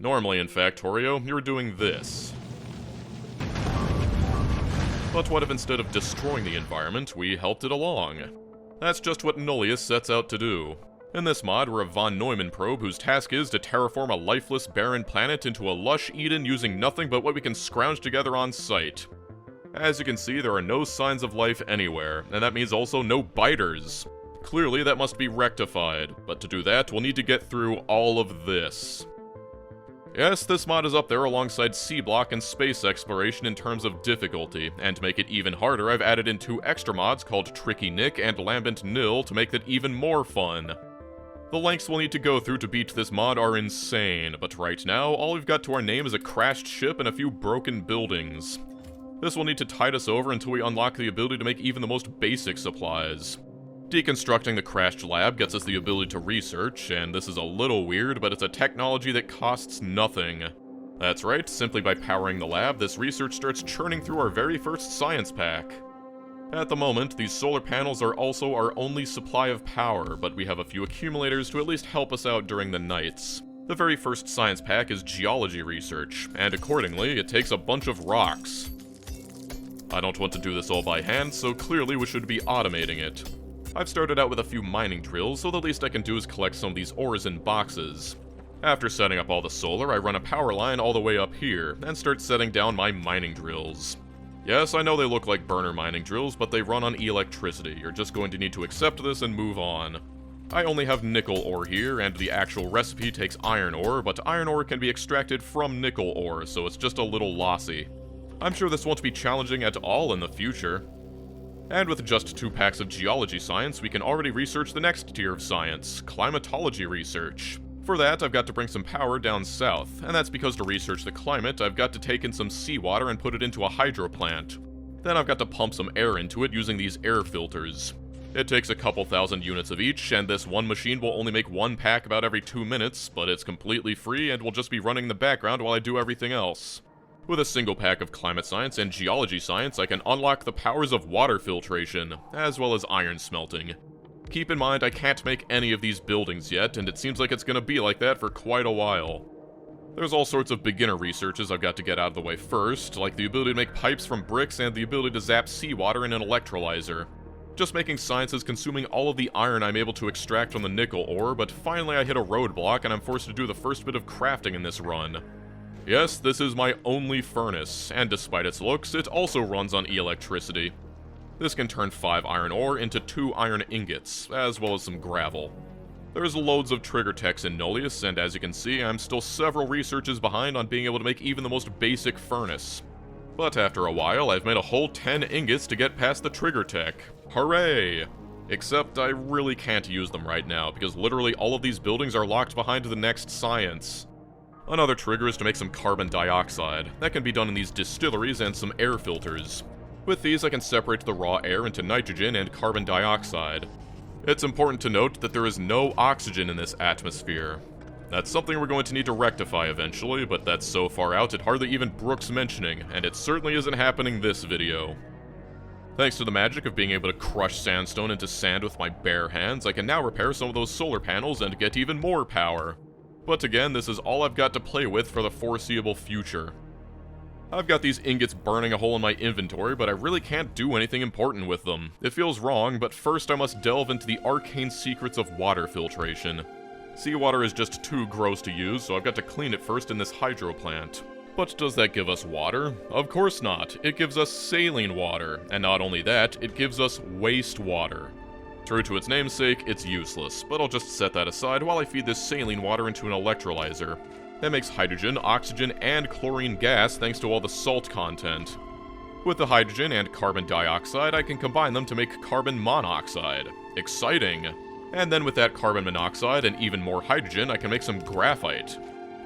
Normally in Factorio, you're doing this. But what if instead of destroying the environment, we helped it along? That's just what Nullius sets out to do. In this mod, we're a von Neumann probe whose task is to terraform a lifeless, barren planet into a lush Eden using nothing but what we can scrounge together on site. As you can see, there are no signs of life anywhere, and that means also no biters. Clearly, that must be rectified, but to do that, we'll need to get through all of this. Yes, this mod is up there alongside C-Block and space exploration in terms of difficulty, and to make it even harder, I've added in 2 extra mods called Tricky Nick and Lambent Nil to make that even more fun. The lengths we'll need to go through to beat this mod are insane, but right now, all we've got to our name is a crashed ship and a few broken buildings. This will need to tide us over until we unlock the ability to make even the most basic supplies. Deconstructing the crashed lab gets us the ability to research, and this is a little weird, but it's a technology that costs nothing. That's right, simply by powering the lab, this research starts churning through our very first science pack. At the moment, these solar panels are also our only supply of power, but we have a few accumulators to at least help us out during the nights. The very first science pack is geology research, and accordingly, it takes a bunch of rocks. I don't want to do this all by hand, so clearly we should be automating it. I've started out with a few mining drills, so the least I can do is collect some of these ores in boxes. After setting up all the solar, I run a power line all the way up here, and start setting down my mining drills. Yes, I know they look like burner mining drills, but they run on electricity. You're just going to need to accept this and move on. I only have nickel ore here, and the actual recipe takes iron ore, but iron ore can be extracted from nickel ore, so it's just a little lossy. I'm sure this won't be challenging at all in the future. And with just 2 packs of geology science, we can already research the next tier of science, climatology research. For that, I've got to bring some power down south, and that's because to research the climate, I've got to take in some seawater and put it into a hydro plant. Then I've got to pump some air into it using these air filters. It takes a couple thousand units of each, and this one machine will only make 1 pack about every 2 minutes, but it's completely free and will just be running in the background while I do everything else. With a single pack of climate science and geology science, I can unlock the powers of water filtration, as well as iron smelting. Keep in mind, I can't make any of these buildings yet, and it seems like it's gonna be like that for quite a while. There's all sorts of beginner researches I've got to get out of the way first, like the ability to make pipes from bricks and the ability to zap seawater in an electrolyzer. Just making science is consuming all of the iron I'm able to extract from the nickel ore, but finally I hit a roadblock and I'm forced to do the first bit of crafting in this run. Yes, this is my only furnace, and despite its looks, it also runs on electricity. This can turn 5 iron ore into 2 iron ingots, as well as some gravel. There's loads of trigger techs in Nullius, and as you can see, I'm still several researches behind on being able to make even the most basic furnace. But after a while, I've made a whole 10 ingots to get past the trigger tech. Hooray! Except I really can't use them right now, because literally all of these buildings are locked behind the next science. Another trigger is to make some carbon dioxide. That can be done in these distilleries and some air filters. With these, I can separate the raw air into nitrogen and carbon dioxide. It's important to note that there is no oxygen in this atmosphere. That's something we're going to need to rectify eventually, but that's so far out it hardly even brooks mentioning, and it certainly isn't happening this video. Thanks to the magic of being able to crush sandstone into sand with my bare hands, I can now repair some of those solar panels and get even more power. But again, this is all I've got to play with for the foreseeable future. I've got these ingots burning a hole in my inventory, but I really can't do anything important with them. It feels wrong, but first I must delve into the arcane secrets of water filtration. Seawater is just too gross to use, so I've got to clean it first in this hydro plant. But does that give us water? Of course not. It gives us saline water, and not only that, it gives us wastewater. True to its namesake, it's useless, but I'll just set that aside while I feed this saline water into an electrolyzer. That makes hydrogen, oxygen, and chlorine gas thanks to all the salt content. With the hydrogen and carbon dioxide, I can combine them to make carbon monoxide. Exciting! And then with that carbon monoxide and even more hydrogen, I can make some graphite.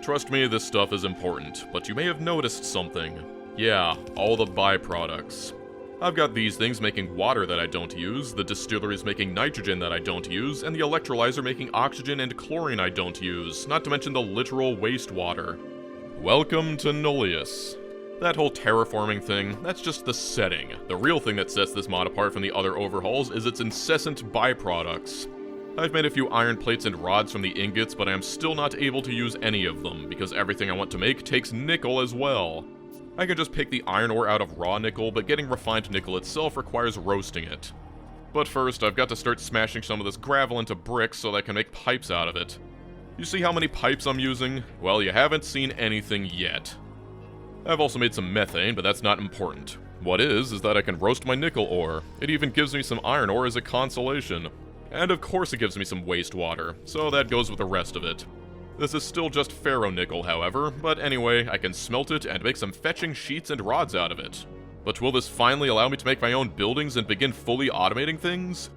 Trust me, this stuff is important, but you may have noticed something. Yeah, all the byproducts. I've got these things making water that I don't use, the distilleries making nitrogen that I don't use, and the electrolyzer making oxygen and chlorine I don't use, not to mention the literal wastewater. Welcome to Nullius. That whole terraforming thing, that's just the setting. The real thing that sets this mod apart from the other overhauls is its incessant byproducts. I've made a few iron plates and rods from the ingots, but I am still not able to use any of them, because everything I want to make takes nickel as well. I can just pick the iron ore out of raw nickel, but getting refined nickel itself requires roasting it. But first, I've got to start smashing some of this gravel into bricks so that I can make pipes out of it. You see how many pipes I'm using? Well, you haven't seen anything yet. I've also made some methane, but that's not important. What is that I can roast my nickel ore. It even gives me some iron ore as a consolation. And of course it gives me some wastewater, so that goes with the rest of it. This is still just ferronickel, however, but anyway, I can smelt it and make some fetching sheets and rods out of it. But will this finally allow me to make my own buildings and begin fully automating things?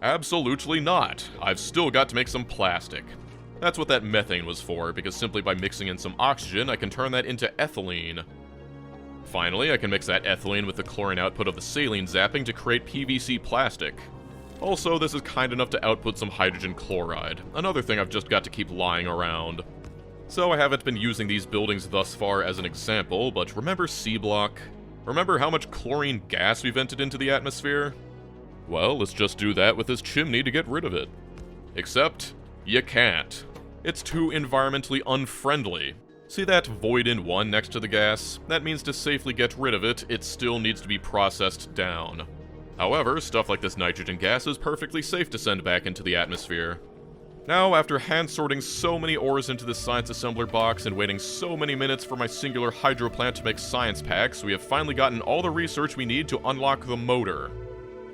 Absolutely not. I've still got to make some plastic. That's what that methane was for, because simply by mixing in some oxygen, I can turn that into ethylene. Finally, I can mix that ethylene with the chlorine output of the saline zapping to create PVC plastic. Also, this is kind enough to output some hydrogen chloride, another thing I've just got to keep lying around. So I haven't been using these buildings thus far as an example, but remember C-Block? Remember how much chlorine gas we vented into the atmosphere? Well, let's just do that with this chimney to get rid of it. Except, you can't. It's too environmentally unfriendly. See that void in 1 next to the gas? That means to safely get rid of it, it still needs to be processed down. However, stuff like this nitrogen gas is perfectly safe to send back into the atmosphere. Now, after hand-sorting so many ores into this science assembler box and waiting so many minutes for my singular hydro plant to make science packs, we have finally gotten all the research we need to unlock the motor.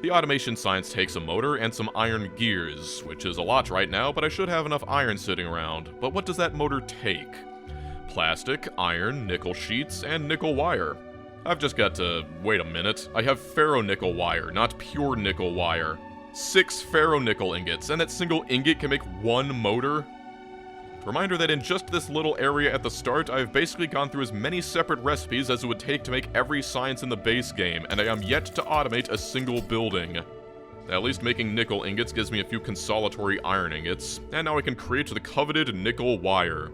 The automation science takes a motor and some iron gears, which is a lot right now, but I should have enough iron sitting around. But what does that motor take? Plastic, iron, nickel sheets, and nickel wire. I've just got to... wait a minute. I have ferronickel wire, not pure nickel wire. 6 ferronickel ingots, and that single ingot can make 1 motor? Reminder that in just this little area at the start, I've basically gone through as many separate recipes as it would take to make every science in the base game, and I am yet to automate a single building. At least making nickel ingots gives me a few consolatory iron ingots, and now I can create the coveted nickel wire.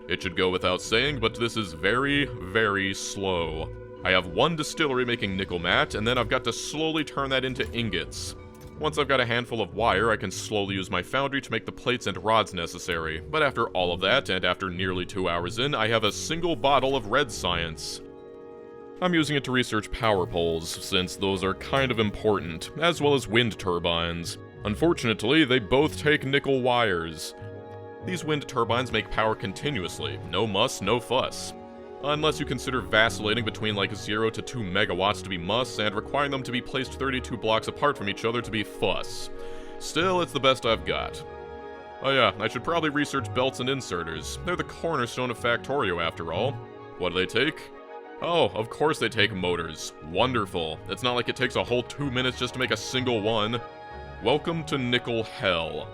It should go without saying, but this is very, very slow. I have 1 distillery making nickel matte, and then I've got to slowly turn that into ingots. Once I've got a handful of wire, I can slowly use my foundry to make the plates and rods necessary, but after all of that, and after nearly 2 hours in, I have a single bottle of red science. I'm using it to research power poles, since those are kind of important, as well as wind turbines. Unfortunately, they both take nickel wires. These wind turbines make power continuously, no muss, no fuss. Unless you consider vacillating between like 0 to 2 megawatts to be muss, and requiring them to be placed 32 blocks apart from each other to be fuss. Still, it's the best I've got. Oh yeah, I should probably research belts and inserters. They're the cornerstone of Factorio after all. What do they take? Oh, of course they take motors. Wonderful. It's not like it takes a whole 2 minutes just to make a single one. Welcome to nickel hell.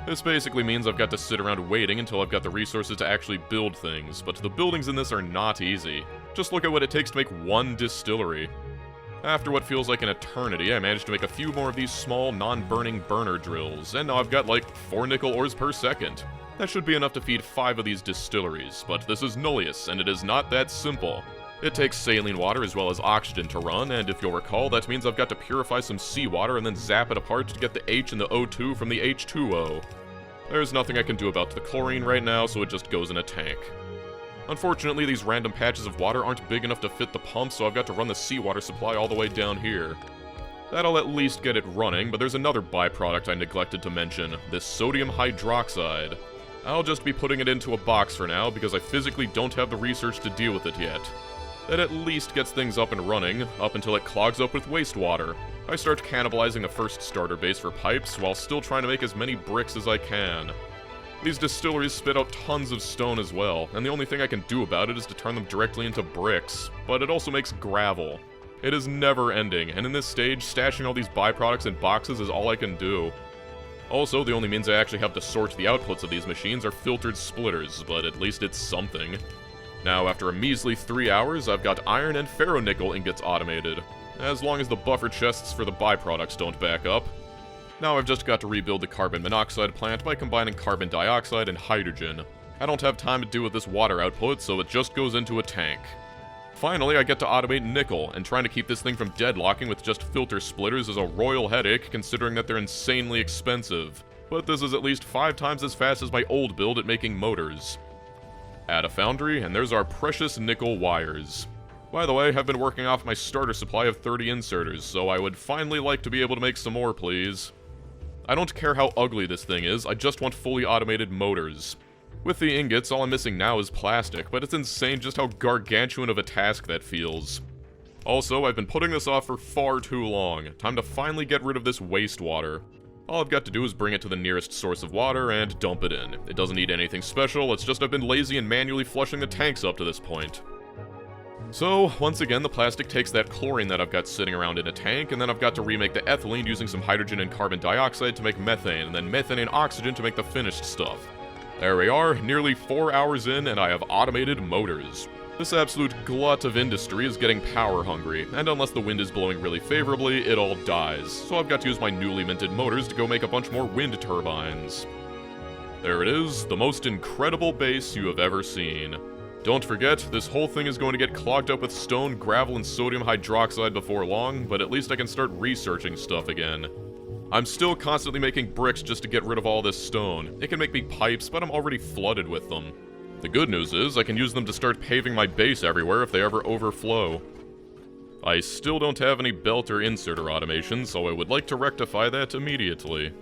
This basically means I've got to sit around waiting until I've got the resources to actually build things, but the buildings in this are not easy. Just look at what it takes to make 1 distillery. After what feels like an eternity, I managed to make a few more of these small, non-burning burner drills, and now I've got like 4 nickel ores per second. That should be enough to feed 5 of these distilleries, but this is Nullius, and it is not that simple. It takes saline water as well as oxygen to run, and if you'll recall, that means I've got to purify some seawater and then zap it apart to get the H and the O2 from the H2O. There's nothing I can do about the chlorine right now, so it just goes in a tank. Unfortunately, these random patches of water aren't big enough to fit the pump, so I've got to run the seawater supply all the way down here. That'll at least get it running, but there's another byproduct I neglected to mention, this sodium hydroxide. I'll just be putting it into a box for now, because I physically don't have the research to deal with it yet. That at least gets things up and running, up until it clogs up with wastewater. I start cannibalizing the first starter base for pipes, while still trying to make as many bricks as I can. These distilleries spit out tons of stone as well, and the only thing I can do about it is to turn them directly into bricks, but it also makes gravel. It is never ending, and in this stage, stashing all these byproducts in boxes is all I can do. Also, the only means I actually have to sort the outputs of these machines are filtered splitters, but at least it's something. Now, after a measly 3 hours, I've got iron and ferronickel ingots automated, as long as the buffer chests for the byproducts don't back up. Now I've just got to rebuild the carbon monoxide plant by combining carbon dioxide and hydrogen. I don't have time to deal with this water output, so it just goes into a tank. Finally, I get to automate nickel, and trying to keep this thing from deadlocking with just filter splitters is a royal headache considering that they're insanely expensive. But this is at least 5 times as fast as my old build at making motors. Add a foundry, and there's our precious nickel wires. By the way, I've been working off my starter supply of 30 inserters, so I would finally like to be able to make some more, please. I don't care how ugly this thing is, I just want fully automated motors. With the ingots, all I'm missing now is plastic, but it's insane just how gargantuan of a task that feels. Also, I've been putting this off for far too long. Time to finally get rid of this wastewater. All I've got to do is bring it to the nearest source of water and dump it in. It doesn't need anything special, it's just I've been lazy and manually flushing the tanks up to this point. So, once again, the plastic takes that chlorine that I've got sitting around in a tank, and then I've got to remake the ethylene using some hydrogen and carbon dioxide to make methane, and then methane and oxygen to make the finished stuff. There we are, nearly 4 hours in, and I have automated motors. This absolute glut of industry is getting power hungry, and unless the wind is blowing really favorably, it all dies. So I've got to use my newly minted motors to go make a bunch more wind turbines. There it is, the most incredible base you have ever seen. Don't forget, this whole thing is going to get clogged up with stone, gravel, and sodium hydroxide before long, but at least I can start researching stuff again. I'm still constantly making bricks just to get rid of all this stone. It can make me pipes, but I'm already flooded with them. The good news is, I can use them to start paving my base everywhere if they ever overflow. I still don't have any belt or inserter automation, so I would like to rectify that immediately.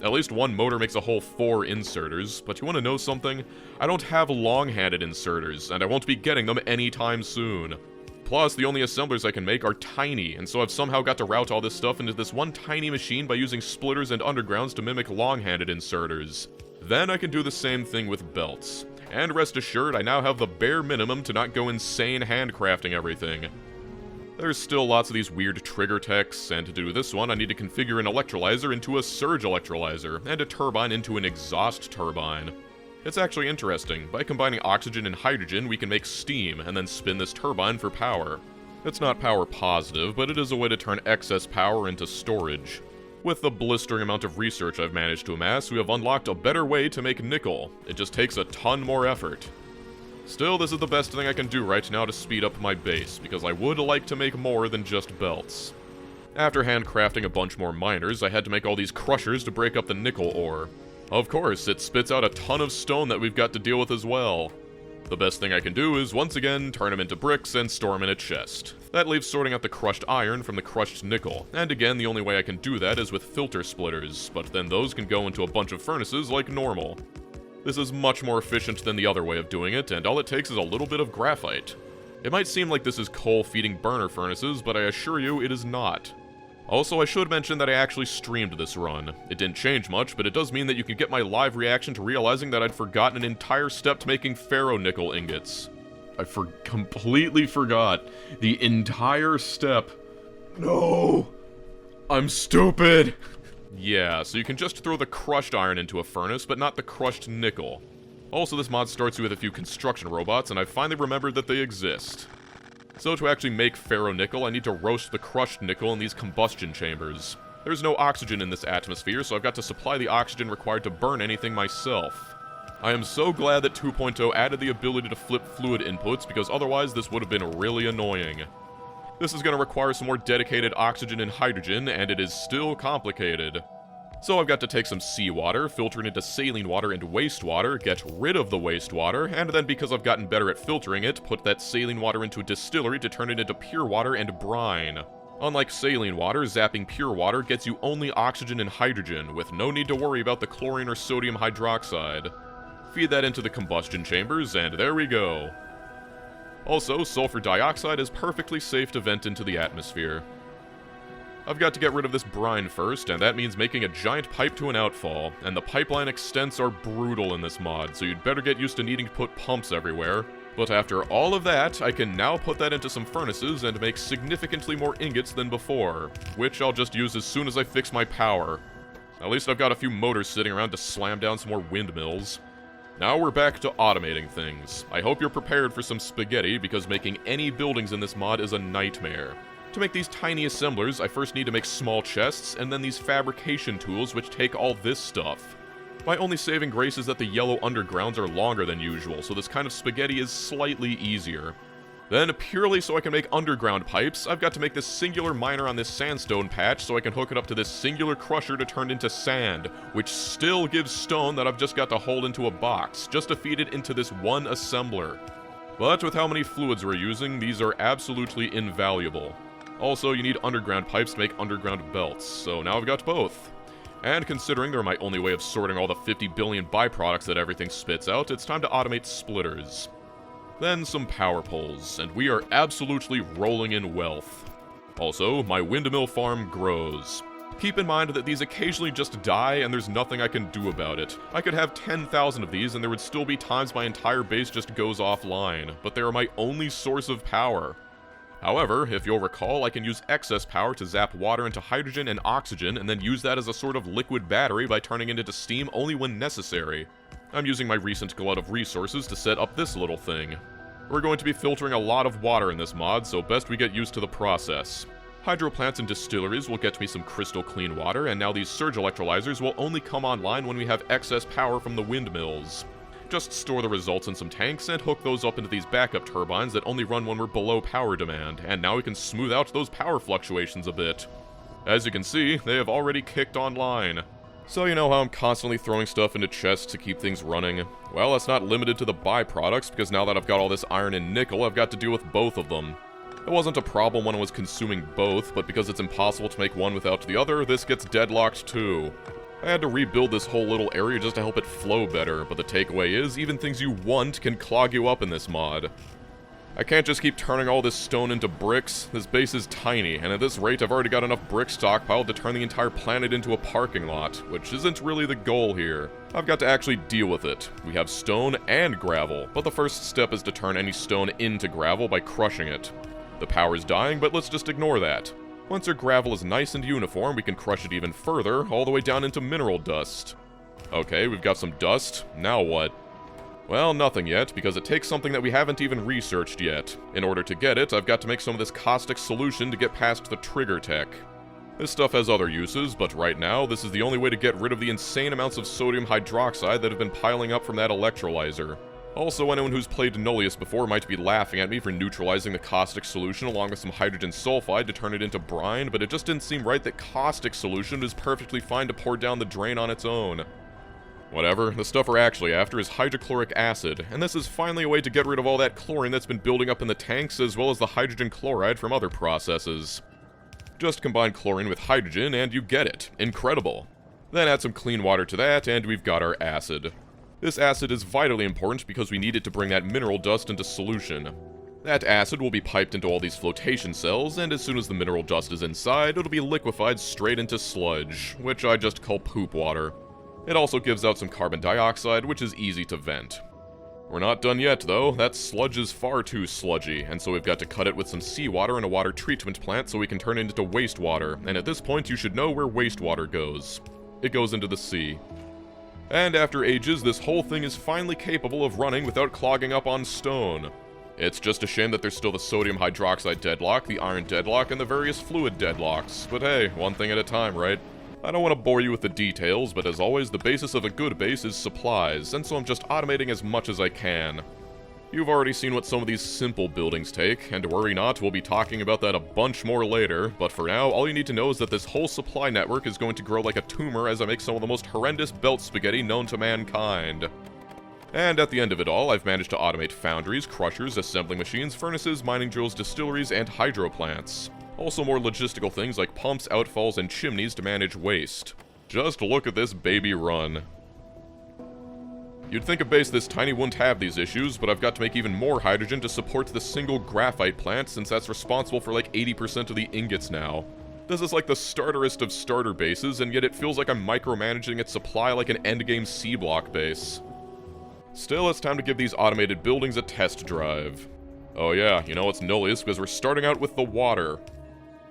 At least one motor makes a whole 4 inserters, but you want to know something? I don't have long-handed inserters, and I won't be getting them anytime soon. Plus, the only assemblers I can make are tiny, and so I've somehow got to route all this stuff into this one tiny machine by using splitters and undergrounds to mimic long-handed inserters. Then I can do the same thing with belts. And rest assured, I now have the bare minimum to not go insane handcrafting everything. There's still lots of these weird trigger techs, and to do this one I need to configure an electrolyzer into a surge electrolyzer, and a turbine into an exhaust turbine. It's actually interesting. By combining oxygen and hydrogen, we can make steam, and then spin this turbine for power. It's not power positive, but it is a way to turn excess power into storage. With the blistering amount of research I've managed to amass, we have unlocked a better way to make nickel. It just takes a ton more effort. Still, this is the best thing I can do right now to speed up my base, because I would like to make more than just belts. After handcrafting a bunch more miners, I had to make all these crushers to break up the nickel ore. Of course, it spits out a ton of stone that we've got to deal with as well. The best thing I can do is, once again, turn them into bricks and store them in a chest. That leaves sorting out the crushed iron from the crushed nickel, and again, the only way I can do that is with filter splitters, but then those can go into a bunch of furnaces like normal. This is much more efficient than the other way of doing it, and all it takes is a little bit of graphite. It might seem like this is coal-feeding burner furnaces, but I assure you it is not. Also, I should mention that I actually streamed this run. It didn't change much, but it does mean that you can get my live reaction to realizing that I'd forgotten an entire step to making ferronickel ingots. I completely forgot the entire step. No! I'm stupid! Yeah, so you can just throw the crushed iron into a furnace, but not the crushed nickel. Also, this mod starts you with a few construction robots, and I finally remembered that they exist. So to actually make ferronickel, I need to roast the crushed nickel in these combustion chambers. There's no oxygen in this atmosphere, so I've got to supply the oxygen required to burn anything myself. I am so glad that 2.0 added the ability to flip fluid inputs, because otherwise this would have been really annoying. This is going to require some more dedicated oxygen and hydrogen, and it is still complicated. So I've got to take some seawater, filter it into saline water and wastewater, get rid of the wastewater, and then because I've gotten better at filtering it, put that saline water into a distillery to turn it into pure water and brine. Unlike saline water, zapping pure water gets you only oxygen and hydrogen, with no need to worry about the chlorine or sodium hydroxide. Feed that into the combustion chambers, and there we go. Also, sulfur dioxide is perfectly safe to vent into the atmosphere. I've got to get rid of this brine first, and that means making a giant pipe to an outfall, and the pipeline extents are brutal in this mod, so you'd better get used to needing to put pumps everywhere. But after all of that, I can now put that into some furnaces and make significantly more ingots than before, which I'll just use as soon as I fix my power. At least I've got a few motors sitting around to slam down some more windmills. Now we're back to automating things. I hope you're prepared for some spaghetti, because making any buildings in this mod is a nightmare. To make these tiny assemblers, I first need to make small chests, and then these fabrication tools which take all this stuff. My only saving grace is that the yellow undergrounds are longer than usual, so this kind of spaghetti is slightly easier. Then, purely so I can make underground pipes, I've got to make this singular miner on this sandstone patch so I can hook it up to this singular crusher to turn into sand, which still gives stone that I've just got to hold into a box, just to feed it into this one assembler. But with how many fluids we're using, these are absolutely invaluable. Also, you need underground pipes to make underground belts, so now I've got both. And considering they're my only way of sorting all the 50 billion byproducts that everything spits out, it's time to automate splitters. Then some power poles, and we are absolutely rolling in wealth. Also, my windmill farm grows. Keep in mind that these occasionally just die and there's nothing I can do about it. I could have 10,000 of these and there would still be times my entire base just goes offline, but they are my only source of power. However, if you'll recall, I can use excess power to zap water into hydrogen and oxygen and then use that as a sort of liquid battery by turning it into steam only when necessary. I'm using my recent glut of resources to set up this little thing. We're going to be filtering a lot of water in this mod, so best we get used to the process. Hydro plants and distilleries will get me some crystal clean water, and now these surge electrolyzers will only come online when we have excess power from the windmills. Just store the results in some tanks and hook those up into these backup turbines that only run when we're below power demand, and now we can smooth out those power fluctuations a bit. As you can see, they have already kicked online. So you know how I'm constantly throwing stuff into chests to keep things running? Well, that's not limited to the byproducts, because now that I've got all this iron and nickel, I've got to deal with both of them. It wasn't a problem when I was consuming both, but because it's impossible to make one without the other, this gets deadlocked too. I had to rebuild this whole little area just to help it flow better, but the takeaway is, even things you want can clog you up in this mod. I can't just keep turning all this stone into bricks. This base is tiny, and at this rate I've already got enough brick stockpiled to turn the entire planet into a parking lot, which isn't really the goal here. I've got to actually deal with it. We have stone and gravel, but the first step is to turn any stone into gravel by crushing it. The power's dying, but let's just ignore that. Once our gravel is nice and uniform, we can crush it even further, all the way down into mineral dust. Okay, we've got some dust. Now what? Well, nothing yet, because it takes something that we haven't even researched yet. In order to get it, I've got to make some of this caustic solution to get past the trigger tech. This stuff has other uses, but right now, this is the only way to get rid of the insane amounts of sodium hydroxide that have been piling up from that electrolyzer. Also, anyone who's played Nullius before might be laughing at me for neutralizing the caustic solution along with some hydrogen sulfide to turn it into brine, but it just didn't seem right that caustic solution is perfectly fine to pour down the drain on its own. Whatever, the stuff we're actually after is hydrochloric acid, and this is finally a way to get rid of all that chlorine that's been building up in the tanks as well as the hydrogen chloride from other processes. Just combine chlorine with hydrogen and you get it. Incredible. Then add some clean water to that and we've got our acid. This acid is vitally important because we need it to bring that mineral dust into solution. That acid will be piped into all these flotation cells, and as soon as the mineral dust is inside, it'll be liquefied straight into sludge, which I just call poop water. It also gives out some carbon dioxide, which is easy to vent. We're not done yet, though. That sludge is far too sludgy, and so we've got to cut it with some seawater in a water treatment plant so we can turn it into wastewater, and at this point you should know where wastewater goes. It goes into the sea. And after ages, this whole thing is finally capable of running without clogging up on stone. It's just a shame that there's still the sodium hydroxide deadlock, the iron deadlock, and the various fluid deadlocks, but hey, one thing at a time, right? I don't want to bore you with the details, but as always, the basis of a good base is supplies, and so I'm just automating as much as I can. You've already seen what some of these simple buildings take, and worry not, we'll be talking about that a bunch more later, but for now, all you need to know is that this whole supply network is going to grow like a tumor as I make some of the most horrendous belt spaghetti known to mankind. And at the end of it all, I've managed to automate foundries, crushers, assembling machines, furnaces, mining drills, distilleries, and hydro plants. Also more logistical things like pumps, outfalls, and chimneys to manage waste. Just look at this baby run. You'd think a base this tiny wouldn't have these issues, but I've got to make even more hydrogen to support the single graphite plant since that's responsible for like 80% of the ingots now. This is like the starterest of starter bases, and yet it feels like I'm micromanaging its supply like an endgame C-block base. Still, it's time to give these automated buildings a test drive. Oh yeah, you know it's Nullius because we're starting out with the water.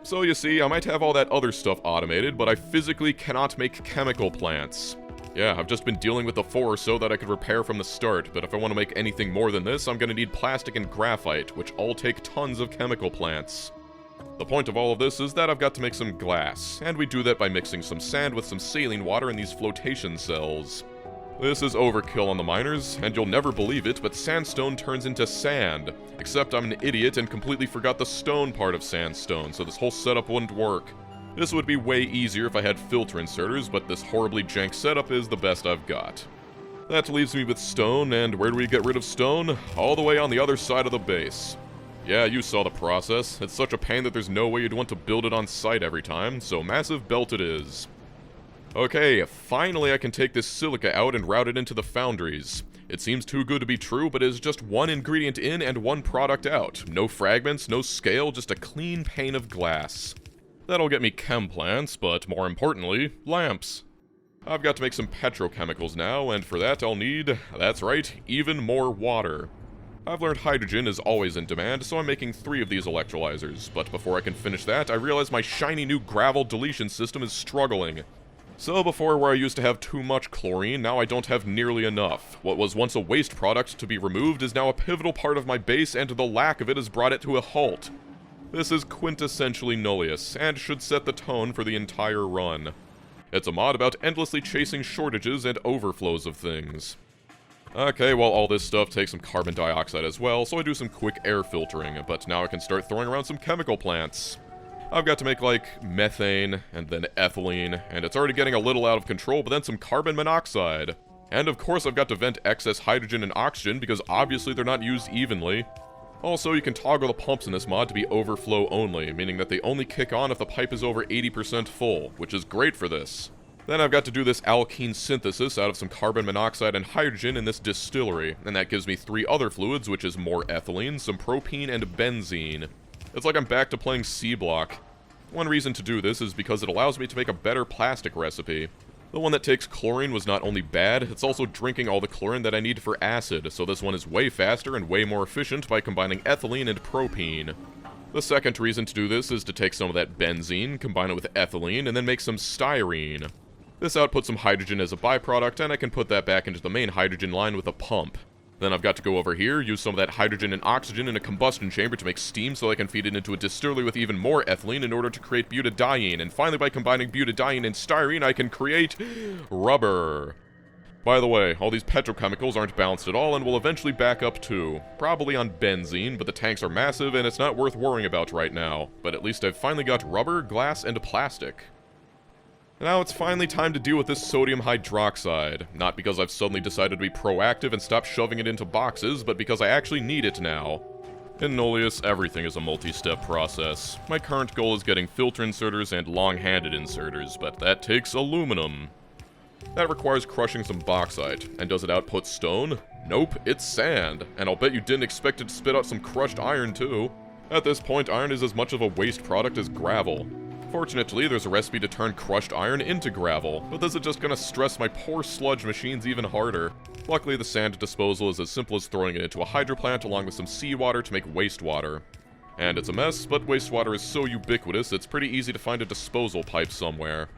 So you see, I might have all that other stuff automated, but I physically cannot make chemical plants. Yeah, I've just been dealing with the 4 or so that I could repair from the start, but if I want to make anything more than this, I'm gonna need plastic and graphite, which all take tons of chemical plants. The point of all of this is that I've got to make some glass, and we do that by mixing some sand with some saline water in these flotation cells. This is overkill on the miners, and you'll never believe it, but sandstone turns into sand. Except I'm an idiot and completely forgot the stone part of sandstone, so this whole setup wouldn't work. This would be way easier if I had filter inserters, but this horribly jank setup is the best I've got. That leaves me with stone, and where do we get rid of stone? All the way on the other side of the base. Yeah, you saw the process. It's such a pain that there's no way you'd want to build it on site every time, so massive belt it is. Okay, finally I can take this silica out and route it into the foundries. It seems too good to be true, but it is just one ingredient in and one product out. No fragments, no scale, just a clean pane of glass. That'll get me chem plants, but more importantly, lamps. I've got to make some petrochemicals now, and for that I'll need, that's right, even more water. I've learned hydrogen is always in demand, so I'm making 3 of these electrolyzers, but before I can finish that, I realize my shiny new gravel deletion system is struggling. So before, where I used to have too much chlorine, now I don't have nearly enough. What was once a waste product to be removed is now a pivotal part of my base, and the lack of it has brought it to a halt. This is quintessentially Nullius, and should set the tone for the entire run. It's a mod about endlessly chasing shortages and overflows of things. Okay, well, all this stuff takes some carbon dioxide as well, so I do some quick air filtering, but now I can start throwing around some chemical plants. I've got to make, like, methane, and then ethylene, and it's already getting a little out of control, but then some carbon monoxide. And of course I've got to vent excess hydrogen and oxygen, because obviously they're not used evenly. Also, you can toggle the pumps in this mod to be overflow only, meaning that they only kick on if the pipe is over 80% full, which is great for this. Then I've got to do this alkene synthesis out of some carbon monoxide and hydrogen in this distillery, and that gives me 3 other fluids, which is more ethylene, some propene, and benzene. It's like I'm back to playing C-Block. One reason to do this is because it allows me to make a better plastic recipe. The one that takes chlorine was not only bad, it's also drinking all the chlorine that I need for acid, so this one is way faster and way more efficient by combining ethylene and propene. The second reason to do this is to take some of that benzene, combine it with ethylene, and then make some styrene. This outputs some hydrogen as a byproduct, and I can put that back into the main hydrogen line with a pump. Then I've got to go over here, use some of that hydrogen and oxygen in a combustion chamber to make steam so I can feed it into a distillery with even more ethylene in order to create butadiene, and finally by combining butadiene and styrene I can create rubber. By the way, all these petrochemicals aren't balanced at all and will eventually back up too. Probably on benzene, but the tanks are massive and it's not worth worrying about right now. But at least I've finally got rubber, glass, and plastic. Now it's finally time to deal with this sodium hydroxide. Not because I've suddenly decided to be proactive and stop shoving it into boxes, but because I actually need it now. In Nullius, everything is a multi-step process. My current goal is getting filter inserters and long-handed inserters, but that takes aluminum. That requires crushing some bauxite. And does it output stone? Nope, it's sand. And I'll bet you didn't expect it to spit out some crushed iron too. At this point, iron is as much of a waste product as gravel. Fortunately, there's a recipe to turn crushed iron into gravel, but this is just gonna stress my poor sludge machines even harder. Luckily, the sand disposal is as simple as throwing it into a hydro plant along with some seawater to make wastewater. And it's a mess, but wastewater is so ubiquitous, it's pretty easy to find a disposal pipe somewhere.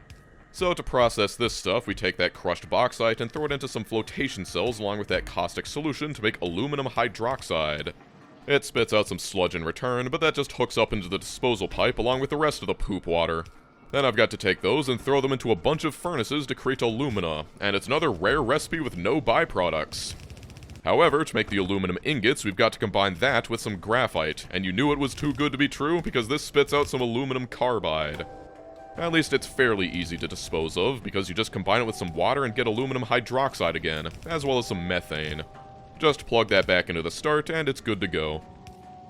So to process this stuff, we take that crushed bauxite and throw it into some flotation cells along with that caustic solution to make aluminum hydroxide. It spits out some sludge in return, but that just hooks up into the disposal pipe along with the rest of the poop water. Then I've got to take those and throw them into a bunch of furnaces to create alumina, and it's another rare recipe with no byproducts. However, to make the aluminum ingots, we've got to combine that with some graphite, and you knew it was too good to be true because this spits out some aluminum carbide. At least it's fairly easy to dispose of, because you just combine it with some water and get aluminum hydroxide again, as well as some methane. Just plug that back into the start, and it's good to go.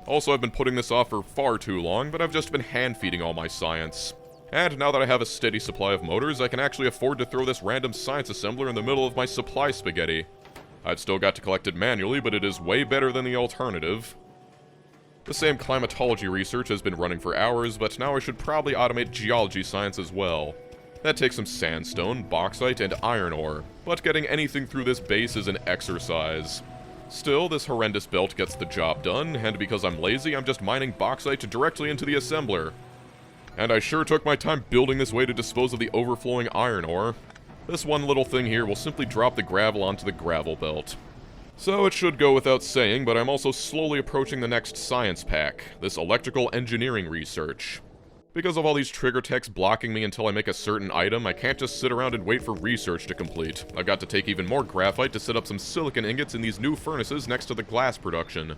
Also, I've been putting this off for far too long, but I've just been hand-feeding all my science. And now that I have a steady supply of motors, I can actually afford to throw this random science assembler in the middle of my supply spaghetti. I've still got to collect it manually, but it is way better than the alternative. The same climatology research has been running for hours, but now I should probably automate geology science as well. That takes some sandstone, bauxite, and iron ore, but getting anything through this base is an exercise. Still, this horrendous belt gets the job done, and because I'm lazy, I'm just mining bauxite directly into the assembler. And I sure took my time building this way to dispose of the overflowing iron ore. This one little thing here will simply drop the gravel onto the gravel belt. So it should go without saying, but I'm also slowly approaching the next science pack, this electrical engineering research. Because of all these trigger text blocking me until I make a certain item, I can't just sit around and wait for research to complete. I've got to take even more graphite to set up some silicon ingots in these new furnaces next to the glass production.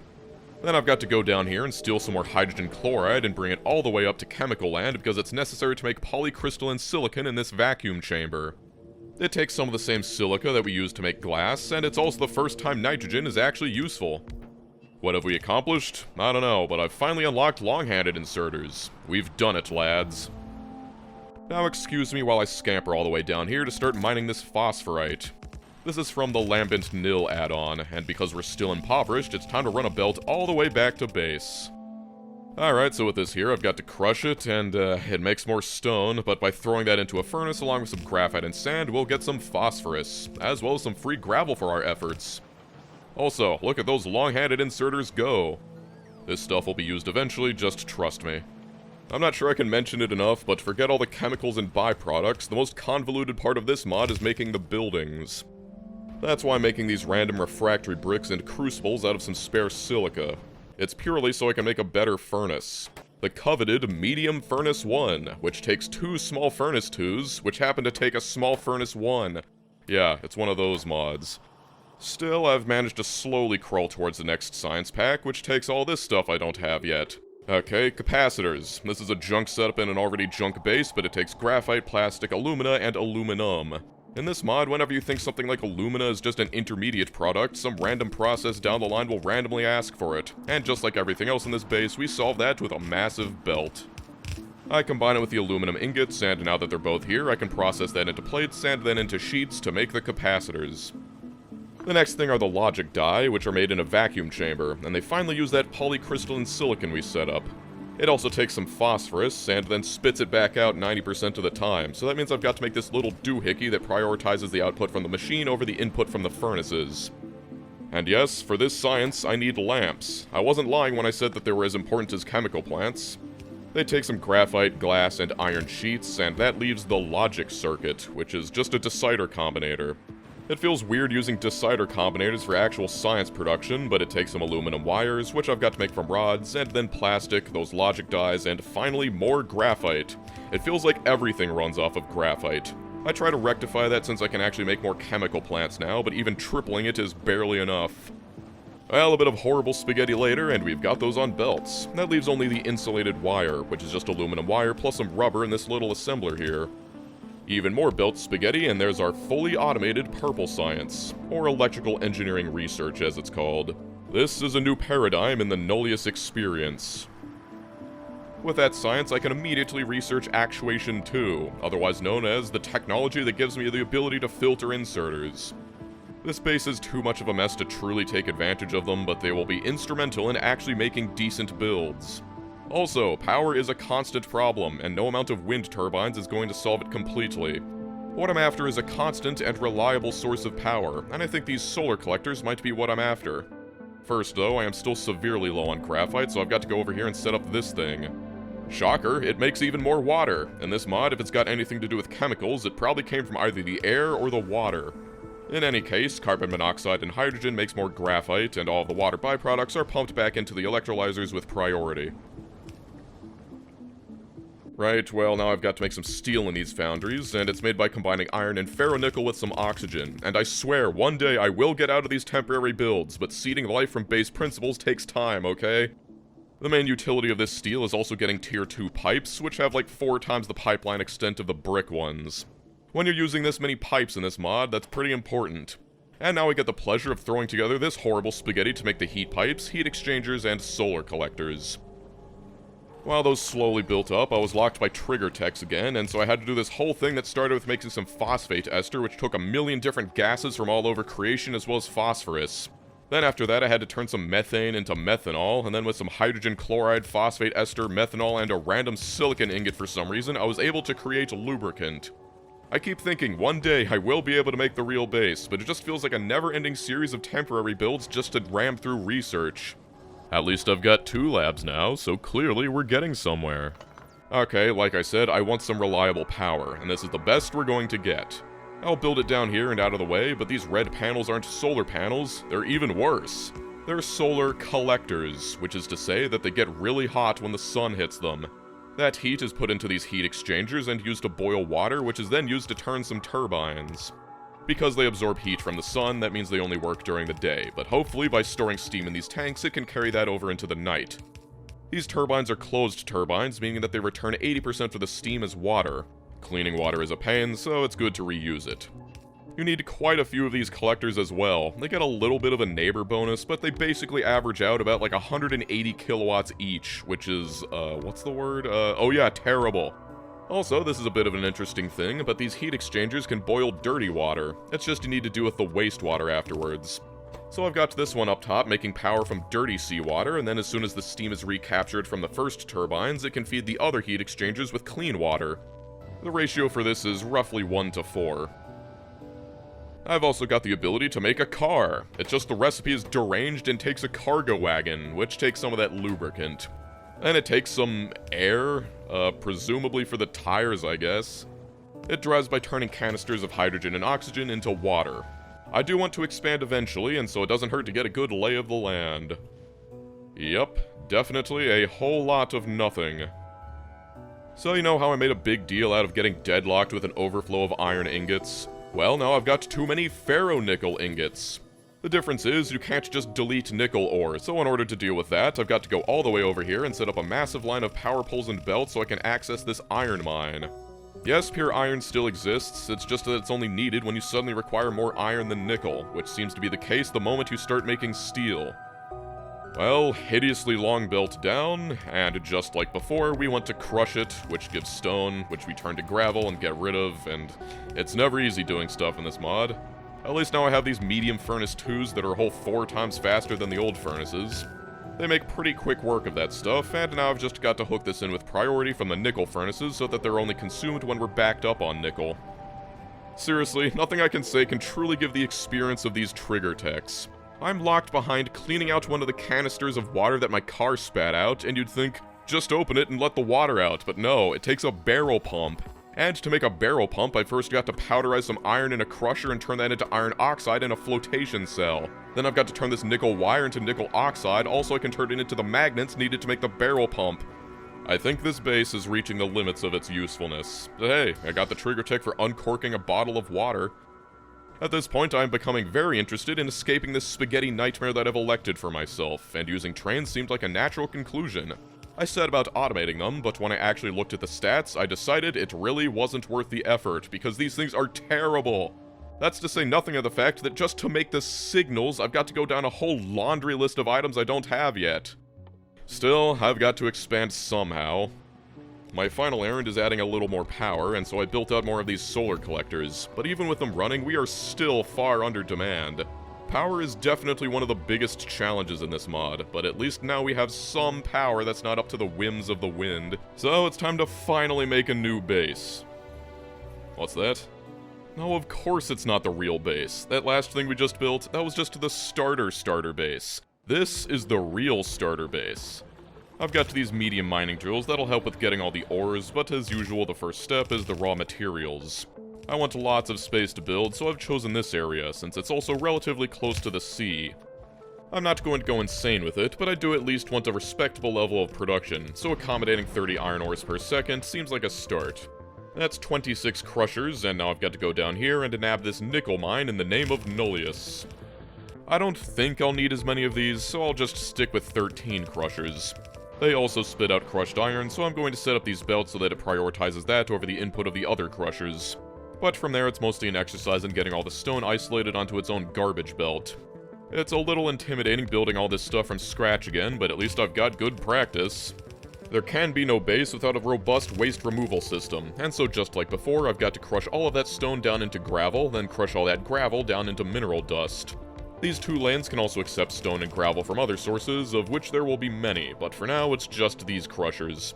Then I've got to go down here and steal some more hydrogen chloride and bring it all the way up to chemical land because it's necessary to make polycrystalline silicon in this vacuum chamber. It takes some of the same silica that we use to make glass, and it's also the first time nitrogen is actually useful. What have we accomplished? I don't know, but I've finally unlocked long-handed inserters. We've done it, lads. Now excuse me while I scamper all the way down here to start mining this phosphorite. This is from the Lambent Nil add-on, and because we're still impoverished, it's time to run a belt all the way back to base. Alright, so with this here, I've got to crush it, and it makes more stone, but by throwing that into a furnace along with some graphite and sand, we'll get some phosphorus, as well as some free gravel for our efforts. Also, look at those long-handed inserters go. This stuff will be used eventually, just trust me. I'm not sure I can mention it enough, but forget all the chemicals and byproducts, the most convoluted part of this mod is making the buildings. That's why I'm making these random refractory bricks and crucibles out of some spare silica. It's purely so I can make a better furnace. The coveted Medium Furnace 1, which takes 2 Small Furnace 2s, which happen to take a Small Furnace 1. Yeah, it's one of those mods. Still, I've managed to slowly crawl towards the next science pack, which takes all this stuff I don't have yet. Okay, capacitors. This is a junk setup in an already junk base, but it takes graphite, plastic, alumina, and aluminum. In this mod, whenever you think something like alumina is just an intermediate product, some random process down the line will randomly ask for it. And just like everything else in this base, we solve that with a massive belt. I combine it with the aluminum ingots, and now that they're both here, I can process that into plates and then into sheets to make the capacitors. The next thing are the logic die, which are made in a vacuum chamber, and they finally use that polycrystalline silicon we set up. It also takes some phosphorus, and then spits it back out 90% of the time, so that means I've got to make this little doohickey that prioritizes the output from the machine over the input from the furnaces. And yes, for this science, I need lamps. I wasn't lying when I said that they were as important as chemical plants. They take some graphite, glass, and iron sheets, and that leaves the logic circuit, which is just a decider combinator. It feels weird using decider combinators for actual science production, but it takes some aluminum wires, which I've got to make from rods, and then plastic, those logic dies, and finally more graphite. It feels like everything runs off of graphite. I try to rectify that since I can actually make more chemical plants now, but even tripling it is barely enough. Well, a bit of horrible spaghetti later, and we've got those on belts. That leaves only the insulated wire, which is just aluminum wire plus some rubber in this little assembler here. Even more belt spaghetti, and there's our fully automated purple science, or electrical engineering research as it's called. This is a new paradigm in the Nullius experience. With that science, I can immediately research Actuation 2, otherwise known as the technology that gives me the ability to filter inserters. This base is too much of a mess to truly take advantage of them, but they will be instrumental in actually making decent builds. Also, power is a constant problem, and no amount of wind turbines is going to solve it completely. What I'm after is a constant and reliable source of power, and I think these solar collectors might be what I'm after. First though, I am still severely low on graphite, so I've got to go over here and set up this thing. Shocker, it makes even more water. In this mod, if it's got anything to do with chemicals, it probably came from either the air or the water. In any case, carbon monoxide and hydrogen makes more graphite, and all of the water byproducts are pumped back into the electrolyzers with priority. Right, well now I've got to make some steel in these foundries, and it's made by combining iron and ferronickel with some oxygen, and I swear, one day I will get out of these temporary builds, but seeding life from base principles takes time, okay? The main utility of this steel is also getting tier 2 pipes, which have like 4 times the pipeline extent of the brick ones. When you're using this many pipes in this mod, that's pretty important. And now we get the pleasure of throwing together this horrible spaghetti to make the heat pipes, heat exchangers, and solar collectors. While those slowly built up, I was locked by trigger techs again, and so I had to do this whole thing that started with making some phosphate ester, which took a million different gases from all over creation as well as phosphorus. Then after that I had to turn some methane into methanol, and then with some hydrogen chloride, phosphate ester, methanol, and a random silicon ingot for some reason, I was able to create lubricant. I keep thinking one day I will be able to make the real base, but it just feels like a never-ending series of temporary builds just to ram through research. At least I've got 2 labs now, so clearly we're getting somewhere. Okay, like I said, I want some reliable power, and this is the best we're going to get. I'll build it down here and out of the way, but these red panels aren't solar panels, they're even worse. They're solar collectors, which is to say that they get really hot when the sun hits them. That heat is put into these heat exchangers and used to boil water, which is then used to turn some turbines. Because they absorb heat from the sun, that means they only work during the day, but hopefully by storing steam in these tanks, it can carry that over into the night. These turbines are closed turbines, meaning that they return 80% of the steam as water. Cleaning water is a pain, so it's good to reuse it. You need quite a few of these collectors as well. They get a little bit of a neighbor bonus, but they basically average out about like 180 kilowatts each, which is, what's the word? Oh yeah, terrible. Also, this is a bit of an interesting thing, but these heat exchangers can boil dirty water. It's just you need to deal with the wastewater afterwards. So I've got this one up top making power from dirty seawater, and then as soon as the steam is recaptured from the first turbines, it can feed the other heat exchangers with clean water. The ratio for this is roughly 1 to 4. I've also got the ability to make a car. It's just the recipe is deranged and takes a cargo wagon, which takes some of that lubricant. And it takes some air, presumably for the tires, I guess. It drives by turning canisters of hydrogen and oxygen into water. I do want to expand eventually, and so it doesn't hurt to get a good lay of the land. Yep, definitely a whole lot of nothing. So you know how I made a big deal out of getting deadlocked with an overflow of iron ingots? Well, now I've got too many ferronickel ingots. The difference is you can't just delete nickel ore, so in order to deal with that, I've got to go all the way over here and set up a massive line of power poles and belts so I can access this iron mine. Yes, pure iron still exists, it's just that it's only needed when you suddenly require more iron than nickel, which seems to be the case the moment you start making steel. Well, hideously long belt down, and just like before, we want to crush it, which gives stone, which we turn to gravel and get rid of, and it's never easy doing stuff in this mod. At least now I have these medium furnace 2s that are a whole 4 times faster than the old furnaces. They make pretty quick work of that stuff, and now I've just got to hook this in with priority from the nickel furnaces so that they're only consumed when we're backed up on nickel. Seriously, nothing I can say can truly give the experience of these trigger techs. I'm locked behind cleaning out one of the canisters of water that my car spat out, and you'd think, just open it and let the water out, but no, it takes a barrel pump. And to make a barrel pump, I first got to powderize some iron in a crusher and turn that into iron oxide in a flotation cell. Then I've got to turn this nickel wire into nickel oxide, also I can turn it into the magnets needed to make the barrel pump. I think this base is reaching the limits of its usefulness. But hey, I got the trigger tech for uncorking a bottle of water. At this point, I'm becoming very interested in escaping this spaghetti nightmare that I've elected for myself, and using trains seemed like a natural conclusion. I said about automating them, but when I actually looked at the stats, I decided it really wasn't worth the effort, because these things are terrible. That's to say nothing of the fact that just to make the signals, I've got to go down a whole laundry list of items I don't have yet. Still, I've got to expand somehow. My final errand is adding a little more power, and so I built out more of these solar collectors, but even with them running, we are still far under demand. Power is definitely one of the biggest challenges in this mod, but at least now we have some power that's not up to the whims of the wind, so it's time to finally make a new base. What's that? No, of course it's not the real base. That last thing we just built, that was just the starter base. This is the real starter base. I've got these medium mining drills that'll help with getting all the ores, but as usual the first step is the raw materials. I want lots of space to build, so I've chosen this area, since it's also relatively close to the sea. I'm not going to go insane with it, but I do at least want a respectable level of production, so accommodating 30 iron ores per second seems like a start. That's 26 crushers, and now I've got to go down here and nab this nickel mine in the name of Nullius. I don't think I'll need as many of these, so I'll just stick with 13 crushers. They also spit out crushed iron, so I'm going to set up these belts so that it prioritizes that over the input of the other crushers. But from there, it's mostly an exercise in getting all the stone isolated onto its own garbage belt. It's a little intimidating building all this stuff from scratch again, but at least I've got good practice. There can be no base without a robust waste removal system, and so just like before, I've got to crush all of that stone down into gravel, then crush all that gravel down into mineral dust. These two lanes can also accept stone and gravel from other sources, of which there will be many, but for now it's just these crushers.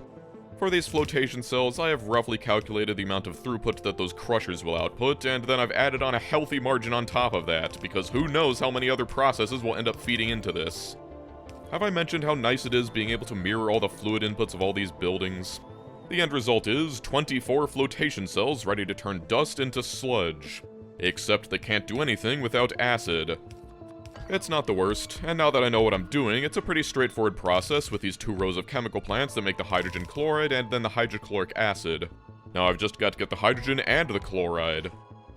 For these flotation cells, I have roughly calculated the amount of throughput that those crushers will output, and then I've added on a healthy margin on top of that, because who knows how many other processes will end up feeding into this. Have I mentioned how nice it is being able to mirror all the fluid inputs of all these buildings? The end result is 24 flotation cells ready to turn dust into sludge. Except they can't do anything without acid. It's not the worst, and now that I know what I'm doing, it's a pretty straightforward process with these 2 rows of chemical plants that make the hydrogen chloride and then the hydrochloric acid. Now I've just got to get the hydrogen and the chloride.